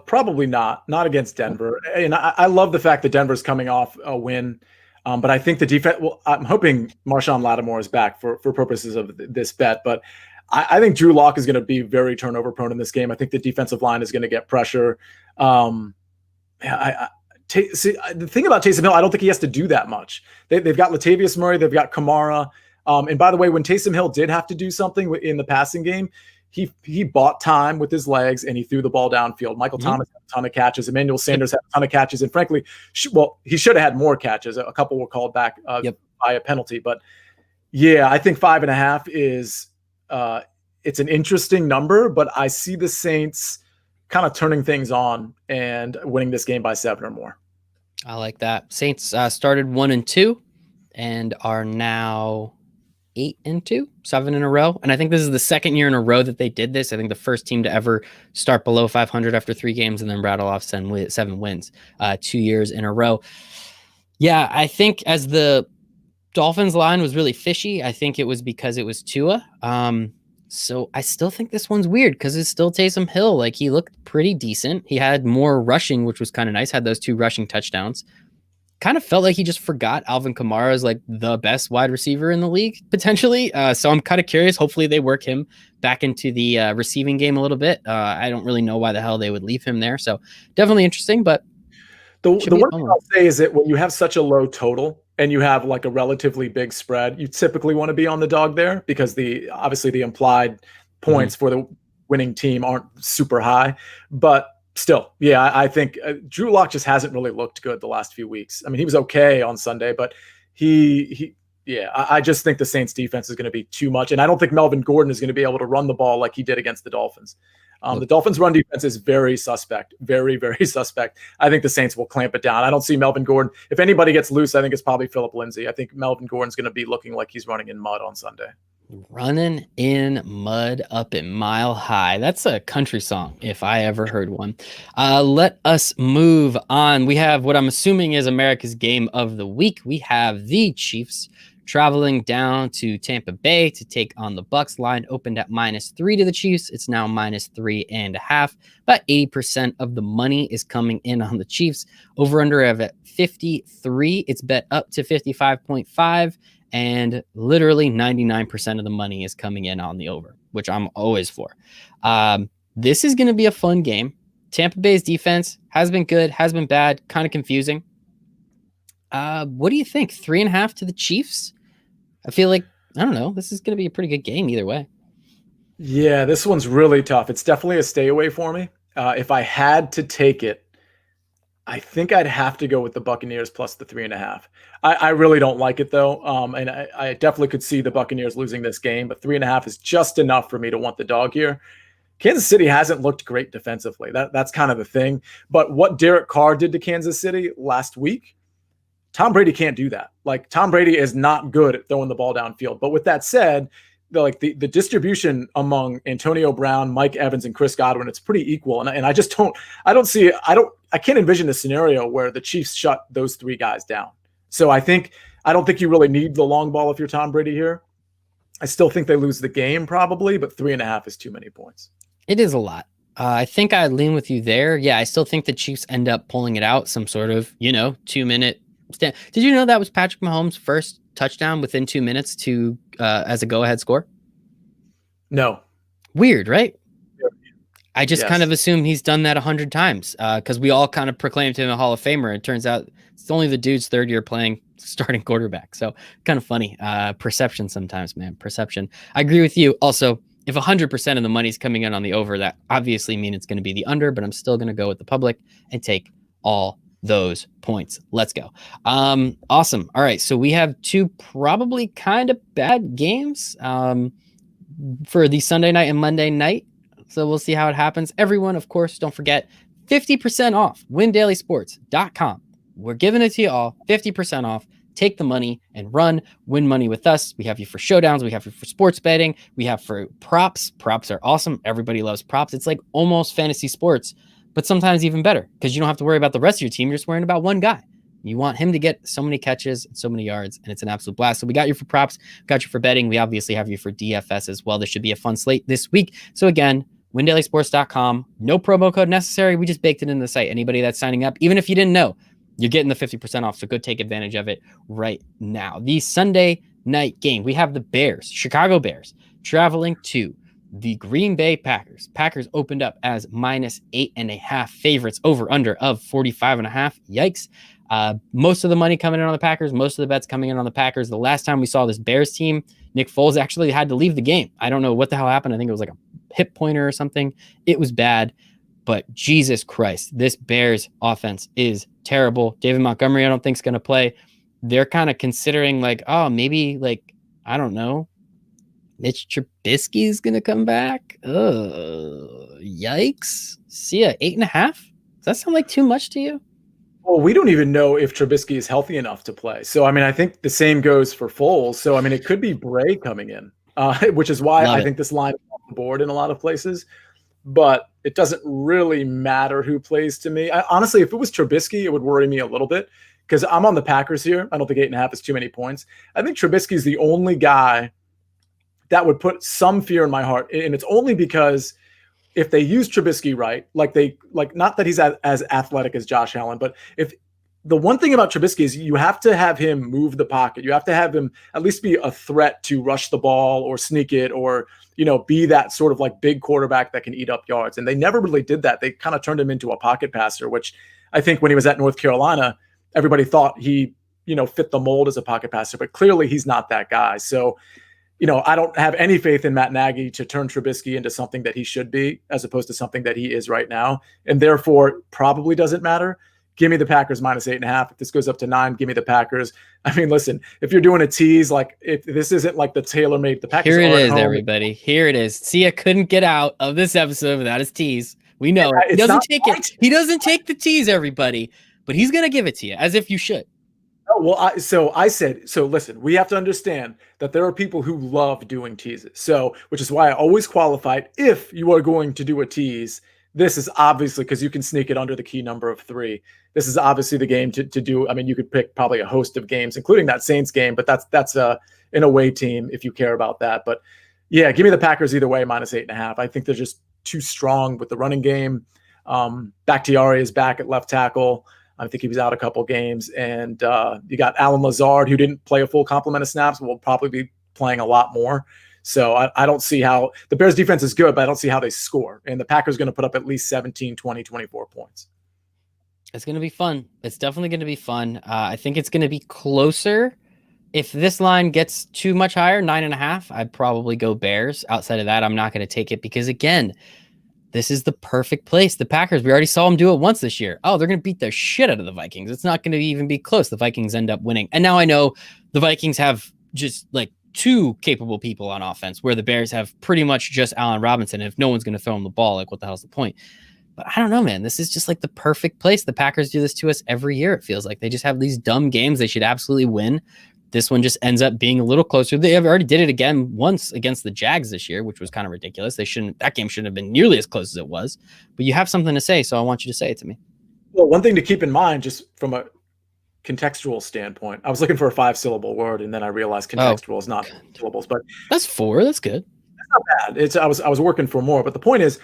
Probably not against Denver. And I love the fact that Denver's coming off a win. But I think the defense, well, I'm hoping Marshawn Lattimore is back for purposes of this bet. But I think Drew Lock is going to be very turnover prone in this game. I think the defensive line is going to get pressure. The thing about Taysom Hill, I don't think he has to do that much. They've got Latavius Murray, they've got Kamara. And by the way, when Taysom Hill did have to do something in the passing game, he bought time with his legs and he threw the ball downfield. Michael Thomas had a ton of catches. Emmanuel Sanders had a ton of catches. And frankly, he should have had more catches. A couple were called back by a penalty. But yeah, I think 5.5 is it's an interesting number, but I see the Saints kind of turning things on and winning this game by 7 or more. I like that. Saints started 1-2 and are now 8-2, 7 in a row. And I think this is the second year in a row that they did this. I think the first team to ever start below 500 after 3 games and then rattle off 7 wins 2 years in a row. Yeah, I think as the Dolphins line was really fishy, I think it was because it was Tua. So I still think this one's weird because it's still Taysom Hill. Like, he looked pretty decent. He had more rushing, which was kind of nice. Had those 2 rushing touchdowns. Kind of felt like he just forgot Alvin Kamara is like the best wide receiver in the league, potentially. So I'm kind of curious. Hopefully they work him back into the receiving game a little bit. I don't really know why the hell they would leave him there. So definitely interesting, but the one thing I'll say is that when you have such a low total and you have like a relatively big spread, you typically want to be on the dog there because obviously the implied points for the winning team aren't super high, but still, yeah, I think Drew Lock just hasn't really looked good the last few weeks. I mean, he was okay on Sunday, but I just think the Saints defense is going to be too much. And I don't think Melvin Gordon is going to be able to run the ball like he did against the Dolphins. The Dolphins run defense is very suspect, very, very suspect. I think the Saints will clamp it down. I don't see Melvin Gordon. If anybody gets loose, I think it's probably Phillip Lindsay. I think Melvin Gordon's going to be looking like he's running in mud on Sunday. Running in mud up at Mile High. That's a country song if I ever heard one. Let us move on. We have what I'm assuming is America's game of the week. We have the Chiefs traveling down to Tampa Bay to take on the Bucs. Line opened at -3 to the Chiefs. It's now -3.5. About 80% of the money is coming in on the Chiefs. Over under of at 53. It's bet up to 55.5, and literally 99% of the money is coming in on the over, which I'm always for. This is going to be a fun game. Tampa Bay's defense has been good, has been bad, kind of confusing. What do you think? 3.5 to the Chiefs? I feel like, I don't know, this is going to be a pretty good game either way. Yeah, this one's really tough. It's definitely a stay away for me. If I had to take it, I think I'd have to go with the Buccaneers plus the 3.5. I really don't like it though. And I definitely could see the Buccaneers losing this game, but 3.5 is just enough for me to want the dog here. Kansas City hasn't looked great defensively. That's kind of the thing. But what Derek Carr did to Kansas City last week, Tom Brady can't do that. Like, Tom Brady is not good at throwing the ball downfield. But with that said, the distribution among Antonio Brown, Mike Evans, and Chris Godwin, it's pretty equal. And I just I can't envision a scenario where the Chiefs shut those three guys down. So I don't think you really need the long ball if you're Tom Brady here. I still think they lose the game probably, but 3.5 is too many points. It is a lot. I think I lean with you there. Yeah, I still think the Chiefs end up pulling it out, some sort of, 2-minute stand. Did you know that was Patrick Mahomes' first touchdown within 2 minutes to as a go-ahead score? No. Weird, right? I just kind of assume he's done that 100 times because we all kind of proclaimed him a Hall of Famer. It turns out it's only the dude's third year playing starting quarterback. So kind of funny. Perception sometimes, man. Perception. I agree with you. Also, if 100% of the money's coming in on the over, that obviously means it's going to be the under, but I'm still going to go with the public and take all those points. Let's go. Awesome. All right. So we have two probably kind of bad games for the Sunday night and Monday night. So we'll see how it happens. Everyone, of course, don't forget 50% off windailysports.com. We're giving it to you all 50% off. Take the money and win money with us. We have you for showdowns. We have you for sports betting. We have for props. Props are awesome. Everybody loves props. It's like almost fantasy sports, but sometimes even better because you don't have to worry about the rest of your team. You're just worrying about one guy. You want him to get so many catches and so many yards, and it's an absolute blast. So we got you for props, got you for betting. We obviously have you for DFS as well. This should be a fun slate this week. So again, windailysports.com. No promo code necessary. We just baked it into the site. Anybody that's signing up, even if you didn't know, you're getting the 50% off. So go take advantage of it right now. The Sunday night game, we have the Bears, Chicago Bears, traveling to the Green Bay Packers. Packers opened up as -8.5 favorites, over under of 45.5. Yikes. Most of the money coming in on the Packers, most of the bets coming in on the Packers. The last time we saw this Bears team, Nick Foles actually had to leave the game. I don't know what the hell happened. I think it was like a hip pointer or something. It was bad, but Jesus Christ, this Bears offense is terrible. David Montgomery, I don't think is going to play. They're kind of considering maybe I don't know, Mitch Trubisky is going to come back. Yikes. See ya, 8.5. Does that sound like too much to you? Well, we don't even know if Trubisky is healthy enough to play. So, I think the same goes for Foles. So, it could be Bray coming in, which is why I think this line is off the board in a lot of places. But it doesn't really matter who plays to me. Honestly, if it was Trubisky, it would worry me a little bit because I'm on the Packers here. I don't think 8.5 is too many points. I think Trubisky is the only guy that would put some fear in my heart. And it's only because if they use Trubisky right, not that he's as athletic as Josh Allen, but if the one thing about Trubisky is you have to have him move the pocket. You have to have him at least be a threat to rush the ball or sneak it or, be that sort of big quarterback that can eat up yards. And they never really did that. They kind of turned him into a pocket passer, which I think when he was at North Carolina, everybody thought he, fit the mold as a pocket passer, but clearly he's not that guy. So, I don't have any faith in Matt Nagy to turn Trubisky into something that he should be as opposed to something that he is right now. And therefore probably doesn't matter. Give me the Packers -8.5. If this goes up to 9, give me the Packers. Listen, if you're doing a tease, if this isn't the tailor-made, the Packers. Here it is, everybody. Here it is. Sia couldn't get out of this episode without his tease. We know he doesn't take it. He doesn't take the tease, everybody, but he's going to give it to you as if you should. Oh, well, so listen, we have to understand that there are people who love doing teases. So, which is why I always qualified, if you are going to do a tease, this is obviously, because you can sneak it under the key number of 3. This is obviously the game to do. I mean, you could pick probably a host of games, including that Saints game, but that's an away team if you care about that. But yeah, give me the Packers either way, -8.5. I think they're just too strong with the running game. Bakhtiari is back at left tackle. I think he was out a couple games. And you got Alan Lazard, who didn't play a full complement of snaps, but will probably be playing a lot more. So I don't see how the Bears defense is good, but I don't see how they score. And the Packers are going to put up at least 17, 20, 24 points. It's going to be fun. It's definitely going to be fun. I think it's going to be closer. If this line gets too much higher, 9.5, I'd probably go Bears. Outside of that, I'm not going to take it because, again, this is the perfect place. The Packers, we already saw them do it once this year. Oh, they're going to beat the shit out of the Vikings. It's not going to even be close. The Vikings end up winning. And now I know the Vikings have just like 2 capable people on offense, where the Bears have pretty much just Allen Robinson. If no one's going to throw him the ball, like what the hell's the point? But I don't know, man. This is just like the perfect place. The Packers do this to us every year. It feels like they just have these dumb games they should absolutely win. This one just ends up being a little closer. They have already did it again once against the Jags this year, which was kind of ridiculous. That game shouldn't have been nearly as close as it was. But you have something to say, so I want you to say it to me. Well, one thing to keep in mind, just from a contextual standpoint, I was looking for a 5-syllable word, and then I realized contextual is not syllables. But that's 4. That's good. That's not bad. I was working for more. But the point is,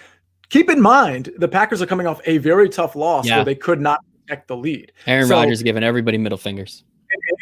keep in mind the Packers are coming off a very tough loss where they could not protect the lead. Aaron Rodgers giving everybody middle fingers.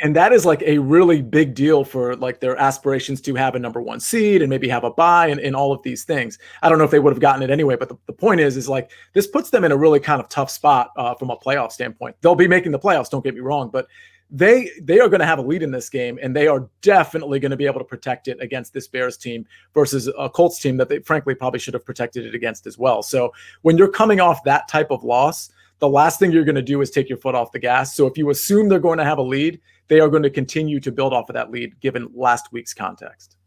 And that is like a really big deal for like their aspirations to have a number 1 seed and maybe have a bye and all of these things. I don't know if they would have gotten it anyway, but the point is like this puts them in a really kind of tough spot from a playoff standpoint. They'll be making the playoffs, don't get me wrong, but they are going to have a lead in this game, and they are definitely going to be able to protect it against this Bears team versus a Colts team that they frankly probably should have protected it against as well. So when you're coming off that type of loss, the last thing you're going to do is take your foot off the gas. So if you assume they're going to have a lead, they are going to continue to build off of that lead given last week's context.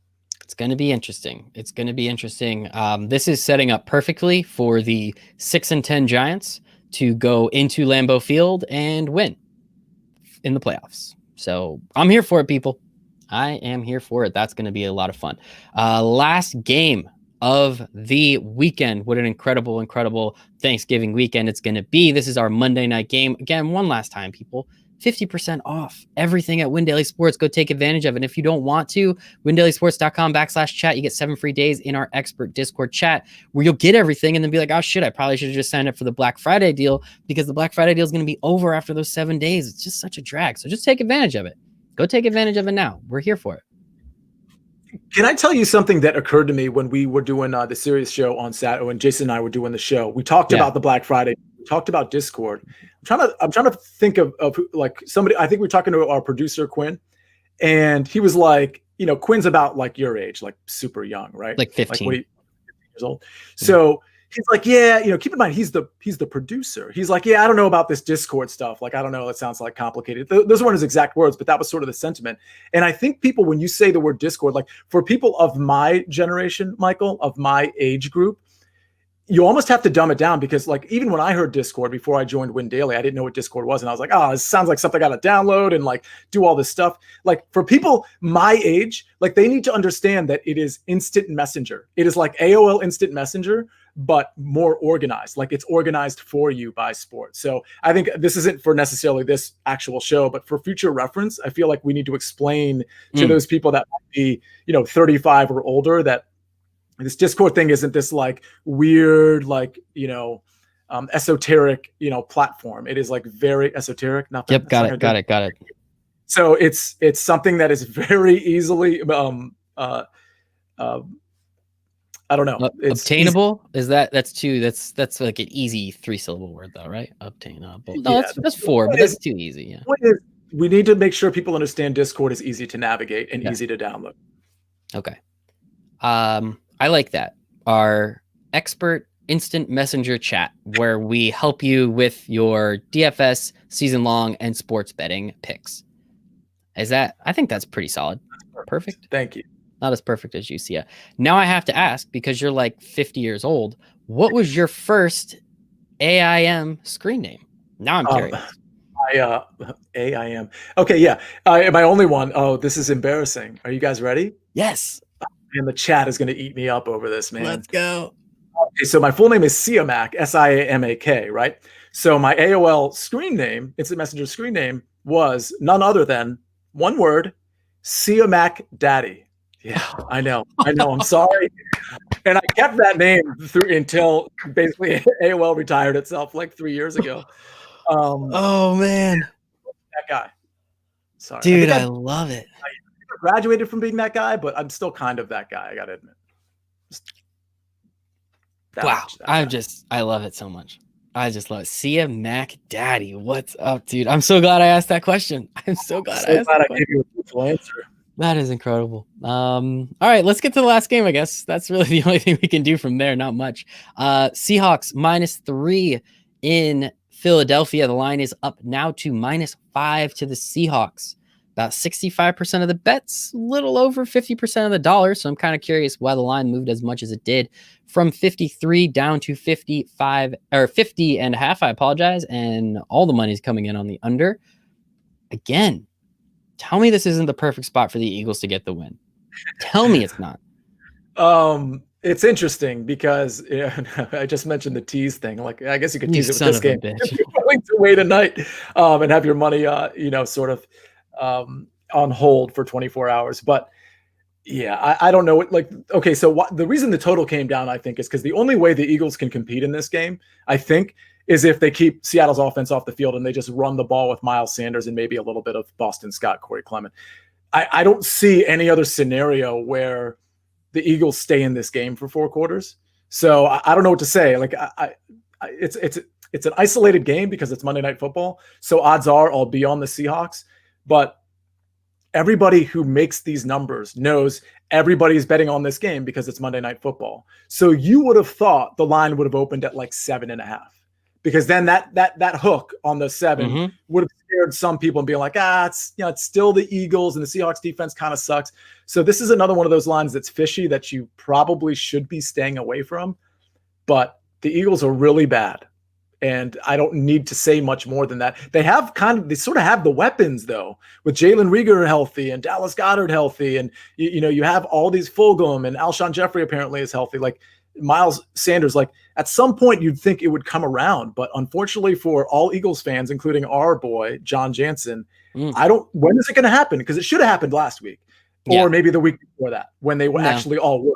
It's going to be interesting. It's going to be interesting. This is setting up perfectly for the 6-10 Giants to go into Lambeau Field and win in the playoffs. So I'm here for it, people. I am here for it. That's going to be a lot of fun. Last game of the weekend. What an incredible, incredible Thanksgiving weekend it's going to be. This is our Monday night game. Again, one last time, people. 50% off everything at Win Daily Sports. Go take advantage of it. And if you don't want to, windailysports.com/chat. You get 7 free days in our expert Discord chat where you'll get everything and then be like, oh shit, I probably should have just signed up for the Black Friday deal, because the Black Friday deal is going to be over after those 7 days. It's just such a drag. So just take advantage of it. Go take advantage of it now. We're here for it. Can I tell you something that occurred to me when we were doing the Sirius show on Saturday, when Jason and I were doing the show? We talked about the Black Friday. We talked about Discord. I'm trying to think of like somebody. I think we were talking to our producer Quinn, and he was like, you know, Quinn's about like your age, like super young, right? Like 15. Like 15 years old. So he's like, yeah, you know, keep in mind he's the producer. He's like, yeah, I don't know about this Discord stuff. Like, I don't know. It sounds like complicated. Those weren't his exact words, but that was sort of the sentiment. And I think people, when you say the word Discord, like for people of my generation, Michael, of my age group, you almost have to dumb it down, because like even when I heard Discord before I joined Win Daily, I didn't know what Discord was. And I was like, oh, this sounds like something I got to download and like do all this stuff. Like for people my age, like they need to understand that it is instant messenger. It is like AOL instant messenger, but more organized. Like it's organized for you by sports. So I think this isn't for necessarily this actual show, but for future reference, I feel like we need to explain to those people that might be, you know, 35 or older, that this Discord thing isn't this like weird, like, you know, esoteric, you know, platform. It is like very esoteric. Not that, yep, got it. So it's something that is very easily, I don't know. It's obtainable. Easy. Is that's like an easy 3-syllable word though, right? Obtainable. No, yeah, that's 4, but that's too easy. Yeah. We need to make sure people understand Discord is easy to navigate and easy to download. Okay. I like that. Our expert instant messenger chat, where we help you with your DFS season long and sports betting picks. I think that's pretty solid. Perfect. Thank you. Not as perfect as you see it. Now I have to ask, because you're like 50 years old, what was your first AIM screen name? Now I'm curious. AIM. Okay, yeah. My only one. Oh, this is embarrassing. Are you guys ready? Yes. And the chat is going to eat me up over this, man. Let's go. Okay, so my full name is Siamak, Siamak, right? So my AOL screen name, instant messenger screen name, was none other than one word, Siamak Daddy. Yeah, I know. I'm sorry. And I kept that name through until basically AOL retired itself like 3 years ago. Oh man, That guy. Sorry, dude, I love it. I graduated from being that guy, but I'm still kind of that guy. I gotta admit. Wow, I love it so much. I just love it. Siamak Daddy. What's up, dude? I'm so glad I asked that question. I'm so glad I gave you a truthful answer. That is incredible. All right, let's get to the last game, I guess. That's really the only thing we can do from there. Not much. Seahawks -3 in Philadelphia. The line is up now to -5 to the Seahawks. About 65% of the bets, a little over 50% of the dollars. So I'm kind of curious why the line moved as much as it did, from 53 down to 55 or 50.5. I apologize. And all the money's coming in on the under. Again, tell me this isn't the perfect spot for the Eagles to get the win. Tell me it's not. It's interesting because I just mentioned the tease thing. Like, I guess you could tease it with this game. If you're willing to wait a night and have your money, sort of on hold for 24 hours. But yeah, I don't know. Like, okay, so the reason the total came down, I think, is because the only way the Eagles can compete in this game, I think, is if they keep Seattle's offense off the field and they just run the ball with Miles Sanders and maybe a little bit of Boston Scott, Corey Clement. I don't see any other scenario where the Eagles stay in this game for 4 quarters. So I don't know what to say. Like, it's an isolated game because it's Monday Night Football. So odds are I'll be on the Seahawks. But everybody who makes these numbers knows everybody's betting on this game because it's Monday Night Football. So you would have thought the line would have opened at like 7.5. Because then that hook on the 7 would have scared some people and be like, it's still the Eagles and the Seahawks defense kind of sucks. So this is another one of those lines that's fishy that you probably should be staying away from. But the Eagles are really bad. And I don't need to say much more than that. They sort of have the weapons though, with Jalen Reagor healthy and Dallas Goedert healthy. And you have all these Fulgham, and Alshon Jeffrey apparently is healthy. Like, Miles Sanders, like, at some point you'd think it would come around, but unfortunately for all Eagles fans, including our boy John Jansen, when is it going to happen? Because it should have happened last week, or maybe the week before that, when they were actually all working.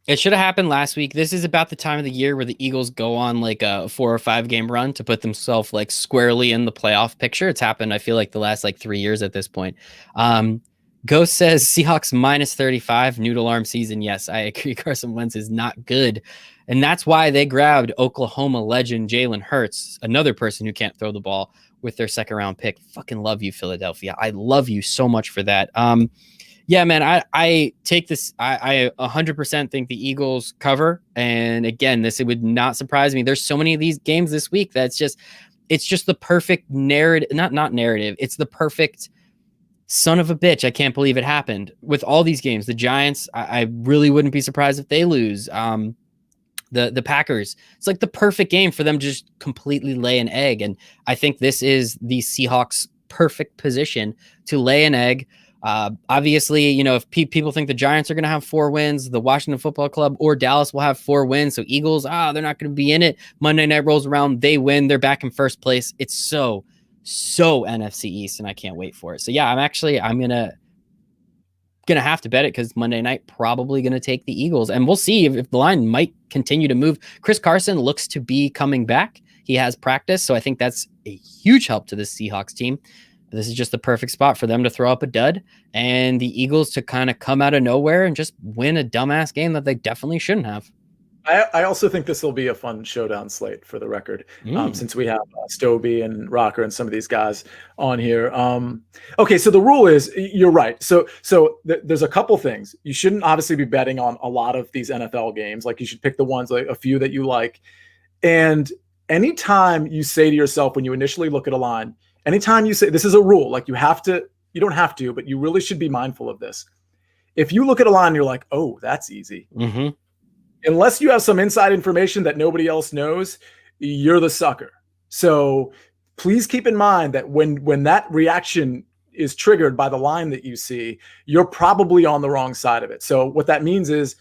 It should have happened last week. This is about the time of the year where the Eagles go on like a 4 or 5 game run to put themselves like squarely in the playoff picture. It's happened, I feel like, the last like 3 years at this point. Ghost says Seahawks -35, noodle arm season. Yes, I agree. Carson Wentz is not good. And that's why they grabbed Oklahoma legend Jalen Hurts, another person who can't throw the ball, with their 2nd round pick. Fucking love you, Philadelphia. I love you so much for that. Yeah, man, I take this. I 100% think the Eagles cover. And again, it would not surprise me. There's so many of these games this week that's it's just the perfect narrative, not narrative. It's the perfect son of a bitch. I can't believe it happened with all these games. The Giants, I really wouldn't be surprised if they lose. The Packers, it's like the perfect game for them to just completely lay an egg. And I think this is the Seahawks' perfect position to lay an egg. Obviously, if people think the Giants are going to have 4 wins, the Washington Football Club or Dallas will have 4 wins. So Eagles, they're not going to be in it. Monday night rolls around, they win, they're back in first place. It's so NFC East, and I can't wait for it. So yeah, I'm gonna have to bet it because Monday night probably gonna take the Eagles, and we'll see if the line might continue to move. Chris Carson looks to be coming back. He has practice, so I think that's a huge help to the Seahawks team. This is just the perfect spot for them to throw up a dud and the Eagles to kind of come out of nowhere and just win a dumbass game that they definitely shouldn't have. I also think this will be a fun showdown slate, for the record, since we have Stobie and Rocker and some of these guys on here. Okay, so the rule is, you're right. So there's a couple things. You shouldn't obviously be betting on a lot of these NFL games. Like, you should pick the ones, like a few that you like. And anytime you say to yourself, when you initially look at a line, anytime you say, this is a rule, like you don't have to, but you really should be mindful of this. If you look at a line and you're like, oh, that's easy. Unless you have some inside information that nobody else knows, you're the sucker. So please keep in mind that when that reaction is triggered by the line that you see, you're probably on the wrong side of it. So what that means is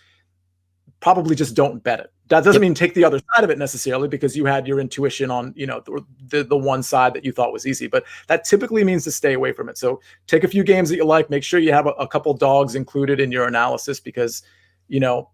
probably just don't bet it. That doesn't mean take the other side of it necessarily, because you had your intuition on, the one side that you thought was easy, but that typically means to stay away from it. So take a few games that you like, make sure you have a couple dogs included in your analysis, because,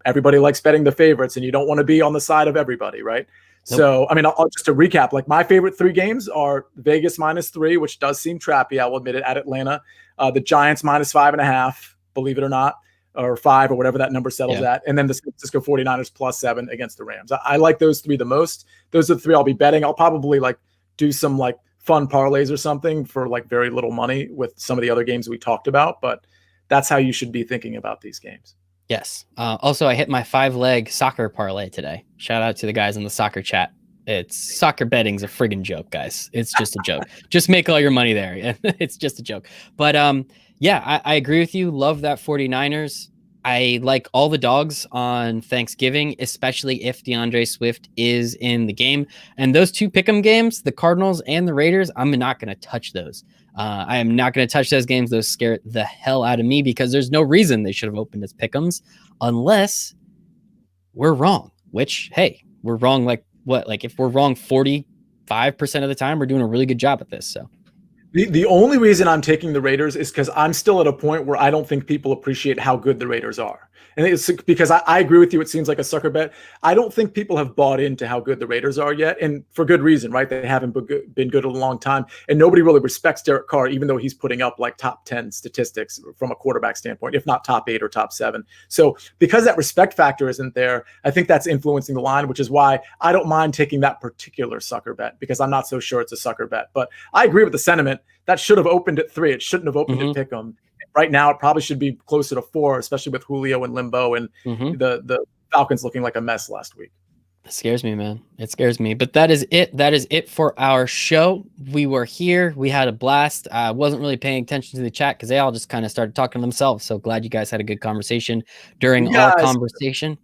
everybody likes betting the favorites and you don't want to be on the side of everybody. Right. Nope. So, I mean, I'll just to recap, like my favorite 3 games are Vegas -3, which does seem trappy, I will admit it, at Atlanta, the Giants -5.5, believe it or not, or 5 or whatever that number settles at. And then the San Francisco 49ers +7 against the Rams. I like those 3 the most. Those are the 3 I'll be betting. I'll probably do some fun parlays or something for very little money with some of the other games we talked about, but that's how you should be thinking about these games. Yes. Also, I hit my 5-leg soccer parlay today. Shout out to the guys in the soccer chat. Soccer betting's a friggin' joke, guys. It's just a joke. Just make all your money there. It's just a joke. But I agree with you. Love that 49ers. I like all the dogs on Thanksgiving, especially if DeAndre Swift is in the game. And those 2 pick'em games, the Cardinals and the Raiders, I'm not going to touch those. I am not going to touch those games. Those scare the hell out of me, because there's no reason they should have opened as pick'ems unless we're wrong, which, hey, we're wrong. If we're wrong 45% of the time, we're doing a really good job at this. So the only reason I'm taking the Raiders is because I'm still at a point where I don't think people appreciate how good the Raiders are. And it's because I agree with you. It seems like a sucker bet. I don't think people have bought into how good the Raiders are yet. And for good reason, right? They haven't been good in a long time. And nobody really respects Derek Carr, even though he's putting up top 10 statistics from a quarterback standpoint, if not top 8 or top 7. So because that respect factor isn't there, I think that's influencing the line, which is why I don't mind taking that particular sucker bet, because I'm not so sure it's a sucker bet. But I agree with the sentiment. That should have opened at 3. It shouldn't have opened at pick'em. Right now, it probably should be closer to 4, especially with Julio and Limbo and the Falcons looking like a mess last week. It scares me, man. It scares me. But that is it. That is it for our show. We were here. We had a blast. I wasn't really paying attention to the chat because they all just kind of started talking to themselves. So glad you guys had a good conversation during our conversation.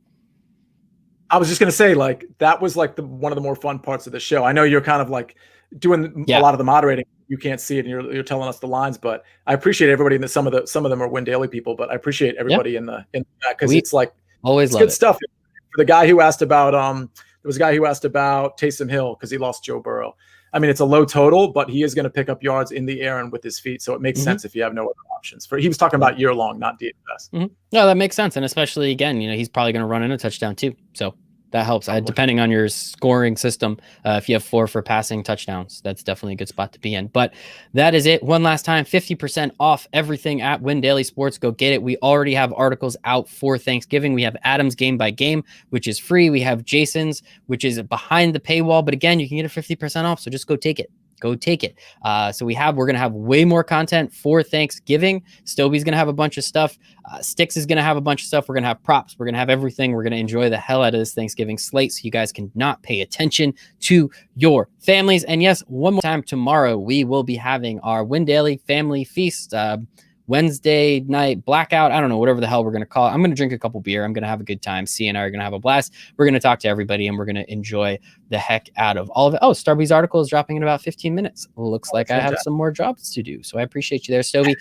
I was just going to say, that was one of the more fun parts of the show. I know you're kind of doing a lot of the moderating. You can't see it, and you're telling us the lines, but I appreciate everybody. Some of them are Win Daily people, but I appreciate everybody in the chat, because it's always good stuff. For the guy who asked about there was a guy who asked about Taysom Hill because he lost Joe Burrow. I mean, it's a low total, but he is going to pick up yards in the air and with his feet, so it makes sense if you have no other options. He was talking about year long, not DFS. No, that makes sense, and especially again, he's probably going to run in a touchdown too, so. That helps. Depending on your scoring system, if you have 4 for passing touchdowns, that's definitely a good spot to be in. But that is it. One last time, 50% off everything at Win Daily Sports. Go get it. We already have articles out for Thanksgiving. We have Adam's Game by Game, which is free. We have Jason's, which is behind the paywall. But again, you can get it 50% off. So just go take it. Go take it. So we're going to have way more content for Thanksgiving. Stovey's going to have a bunch of stuff. Sticks is going to have a bunch of stuff. We're going to have props. We're going to have everything. We're going to enjoy the hell out of this Thanksgiving slate so you guys can not pay attention to your families. And yes, one more time tomorrow, we will be having our Win Daily Family Feast. Wednesday night blackout. I don't know, whatever the hell we're going to call it. I'm going to drink a couple beer. I'm going to have a good time. C and I are going to have a blast. We're going to talk to everybody and we're going to enjoy the heck out of all of it. Oh, Starby's article is dropping in about 15 minutes. Looks like I have some more jobs to do. So I appreciate you there, Stovey.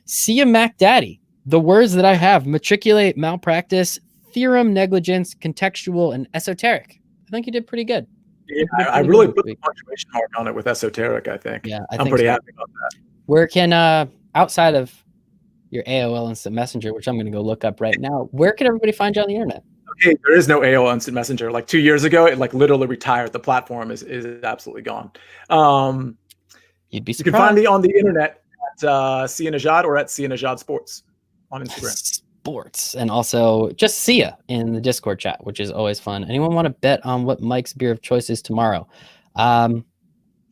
See ya, Mac Daddy. The words that I have: matriculate, malpractice, theorem, negligence, contextual, and esoteric. I think you did pretty good. Yeah, I really put the punctuation mark on it with esoteric, I think. Yeah, I'm pretty happy about that. Where can outside of your AOL Instant Messenger, which I'm going to go look up right now, where can everybody find you on the internet? Okay, there is no AOL Instant Messenger. 2 years ago, it literally retired. The platform is absolutely gone. You'd be surprised. You can find me on the internet at Sia Najad or at Sia Najad Sports on Instagram. Sports, and also just Sia in the Discord chat, which is always fun. Anyone want to bet on what Mike's beer of choice is tomorrow?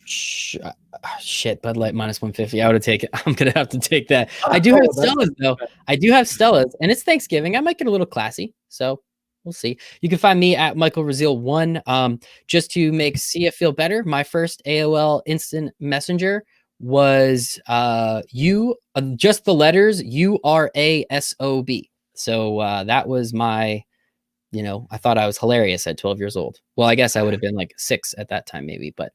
Shit, Bud Light -150. I would take it. I'm gonna have to take that. I do have Stella's though. I do have Stella's, and it's Thanksgiving. I might get a little classy, so we'll see. You can find me at Michael Raziel 1. Just to make Sia feel better, my first AOL Instant Messenger was just the letters URASOB. So that was my. I thought I was hilarious at 12 years old. Well, I guess I would have been 6 at that time, maybe, but.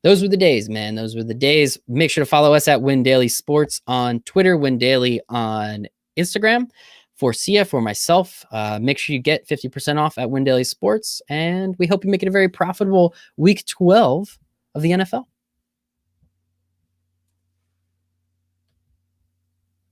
Those were the days, man. Those were the days. Make sure to follow us at Win Daily Sports on Twitter, Win Daily on Instagram. For Sia, for myself, make sure you get 50% off at Win Daily Sports, and we hope you make it a very profitable week 12 of the NFL.